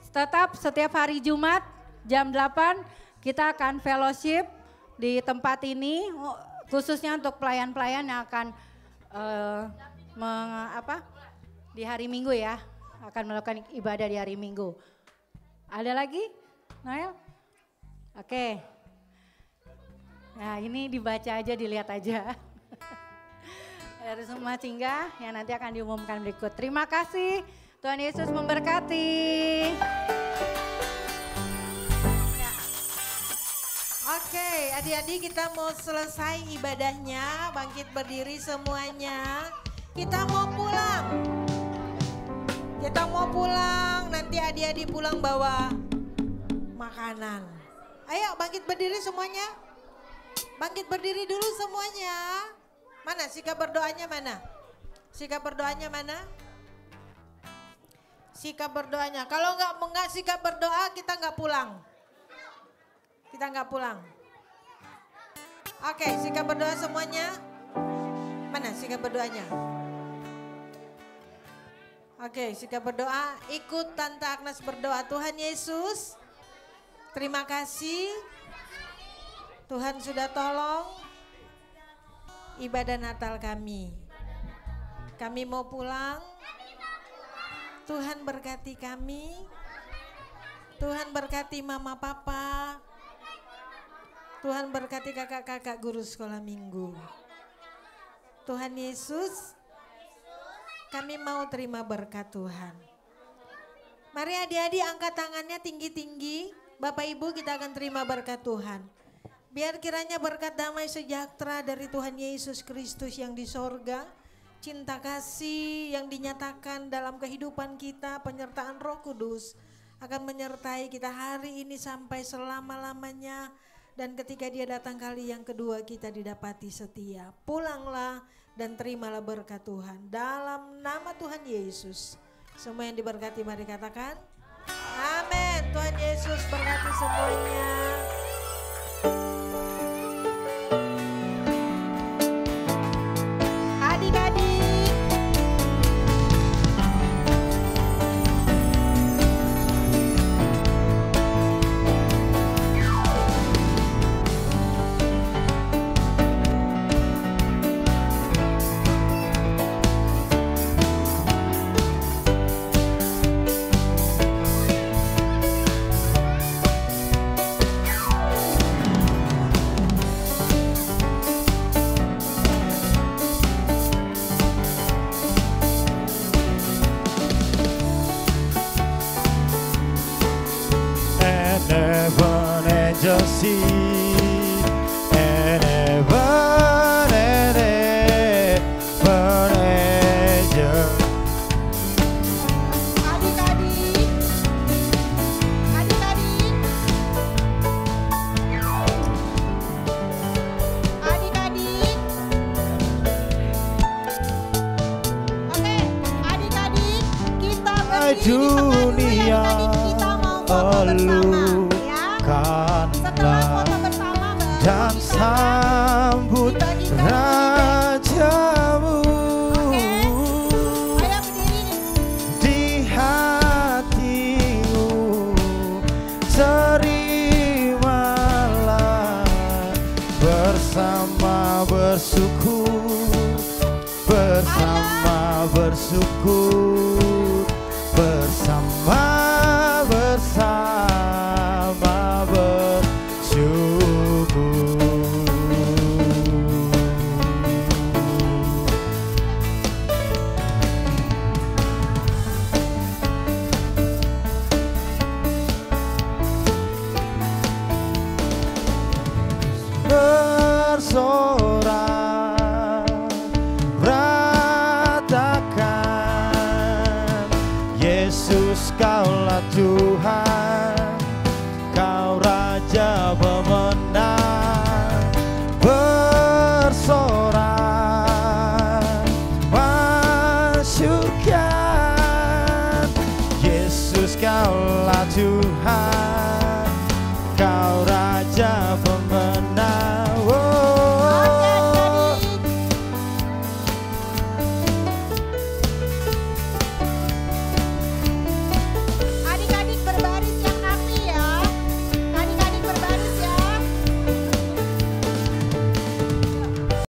tetap setiap hari Jumat jam 8 kita akan fellowship di tempat ini khususnya untuk pelayan-pelayan yang akan di hari Minggu ya, akan melakukan ibadah di hari Minggu. Ada lagi, Noel? Oke. Nah ini dibaca aja, dilihat aja. Dari semua singgah yang nanti akan diumumkan berikut. Terima kasih, Tuhan Yesus memberkati. Ya. Oke, adik-adik kita mau selesai ibadahnya, bangkit berdiri semuanya. Kita mau pulang. Kita mau pulang, nanti adik-adik pulang bawa makanan. Ayo bangkit berdiri semuanya. Bangkit berdiri dulu semuanya. Mana sikap berdoanya mana? Sikap berdoanya mana? Sikap berdoanya. Kalau nggak sikap berdoa kita nggak pulang. Kita nggak pulang. Oke, sikap berdoa semuanya. Mana sikap berdoanya? Oke, sikap berdoa. Ikut Tante Agnes berdoa. Tuhan Yesus, terima kasih. Tuhan sudah tolong ibadah Natal kami. Kami mau pulang. Tuhan berkati kami. Tuhan berkati mama papa. Tuhan berkati kakak-kakak guru sekolah minggu. Tuhan Yesus, kami mau terima berkat Tuhan. Mari adik-adik angkat tangannya tinggi-tinggi. Bapak Ibu kita akan terima berkat Tuhan. Biar kiranya berkat damai sejahtera dari Tuhan Yesus Kristus yang di sorga, cinta kasih yang dinyatakan dalam kehidupan kita, penyertaan Roh Kudus akan menyertai kita hari ini sampai selama-lamanya. Dan ketika dia datang kali yang kedua kita didapati setia. Pulanglah dan terimalah berkat Tuhan. Dalam nama Tuhan Yesus. Semua yang diberkati mari katakan amin. Tuhan Yesus berkati semuanya. mercy and heaven and heaven angel. Dunia elukanlah dan sambut rajamu di hatimu, terimalah bersama bersyukur, bersama bersyukur, bersama bersyukur. Bersorak, ratakan, Yesus kaulah Tuhan, kau Raja pemenang. Bersorak, masyurkan, Yesus kaulah Tuhan,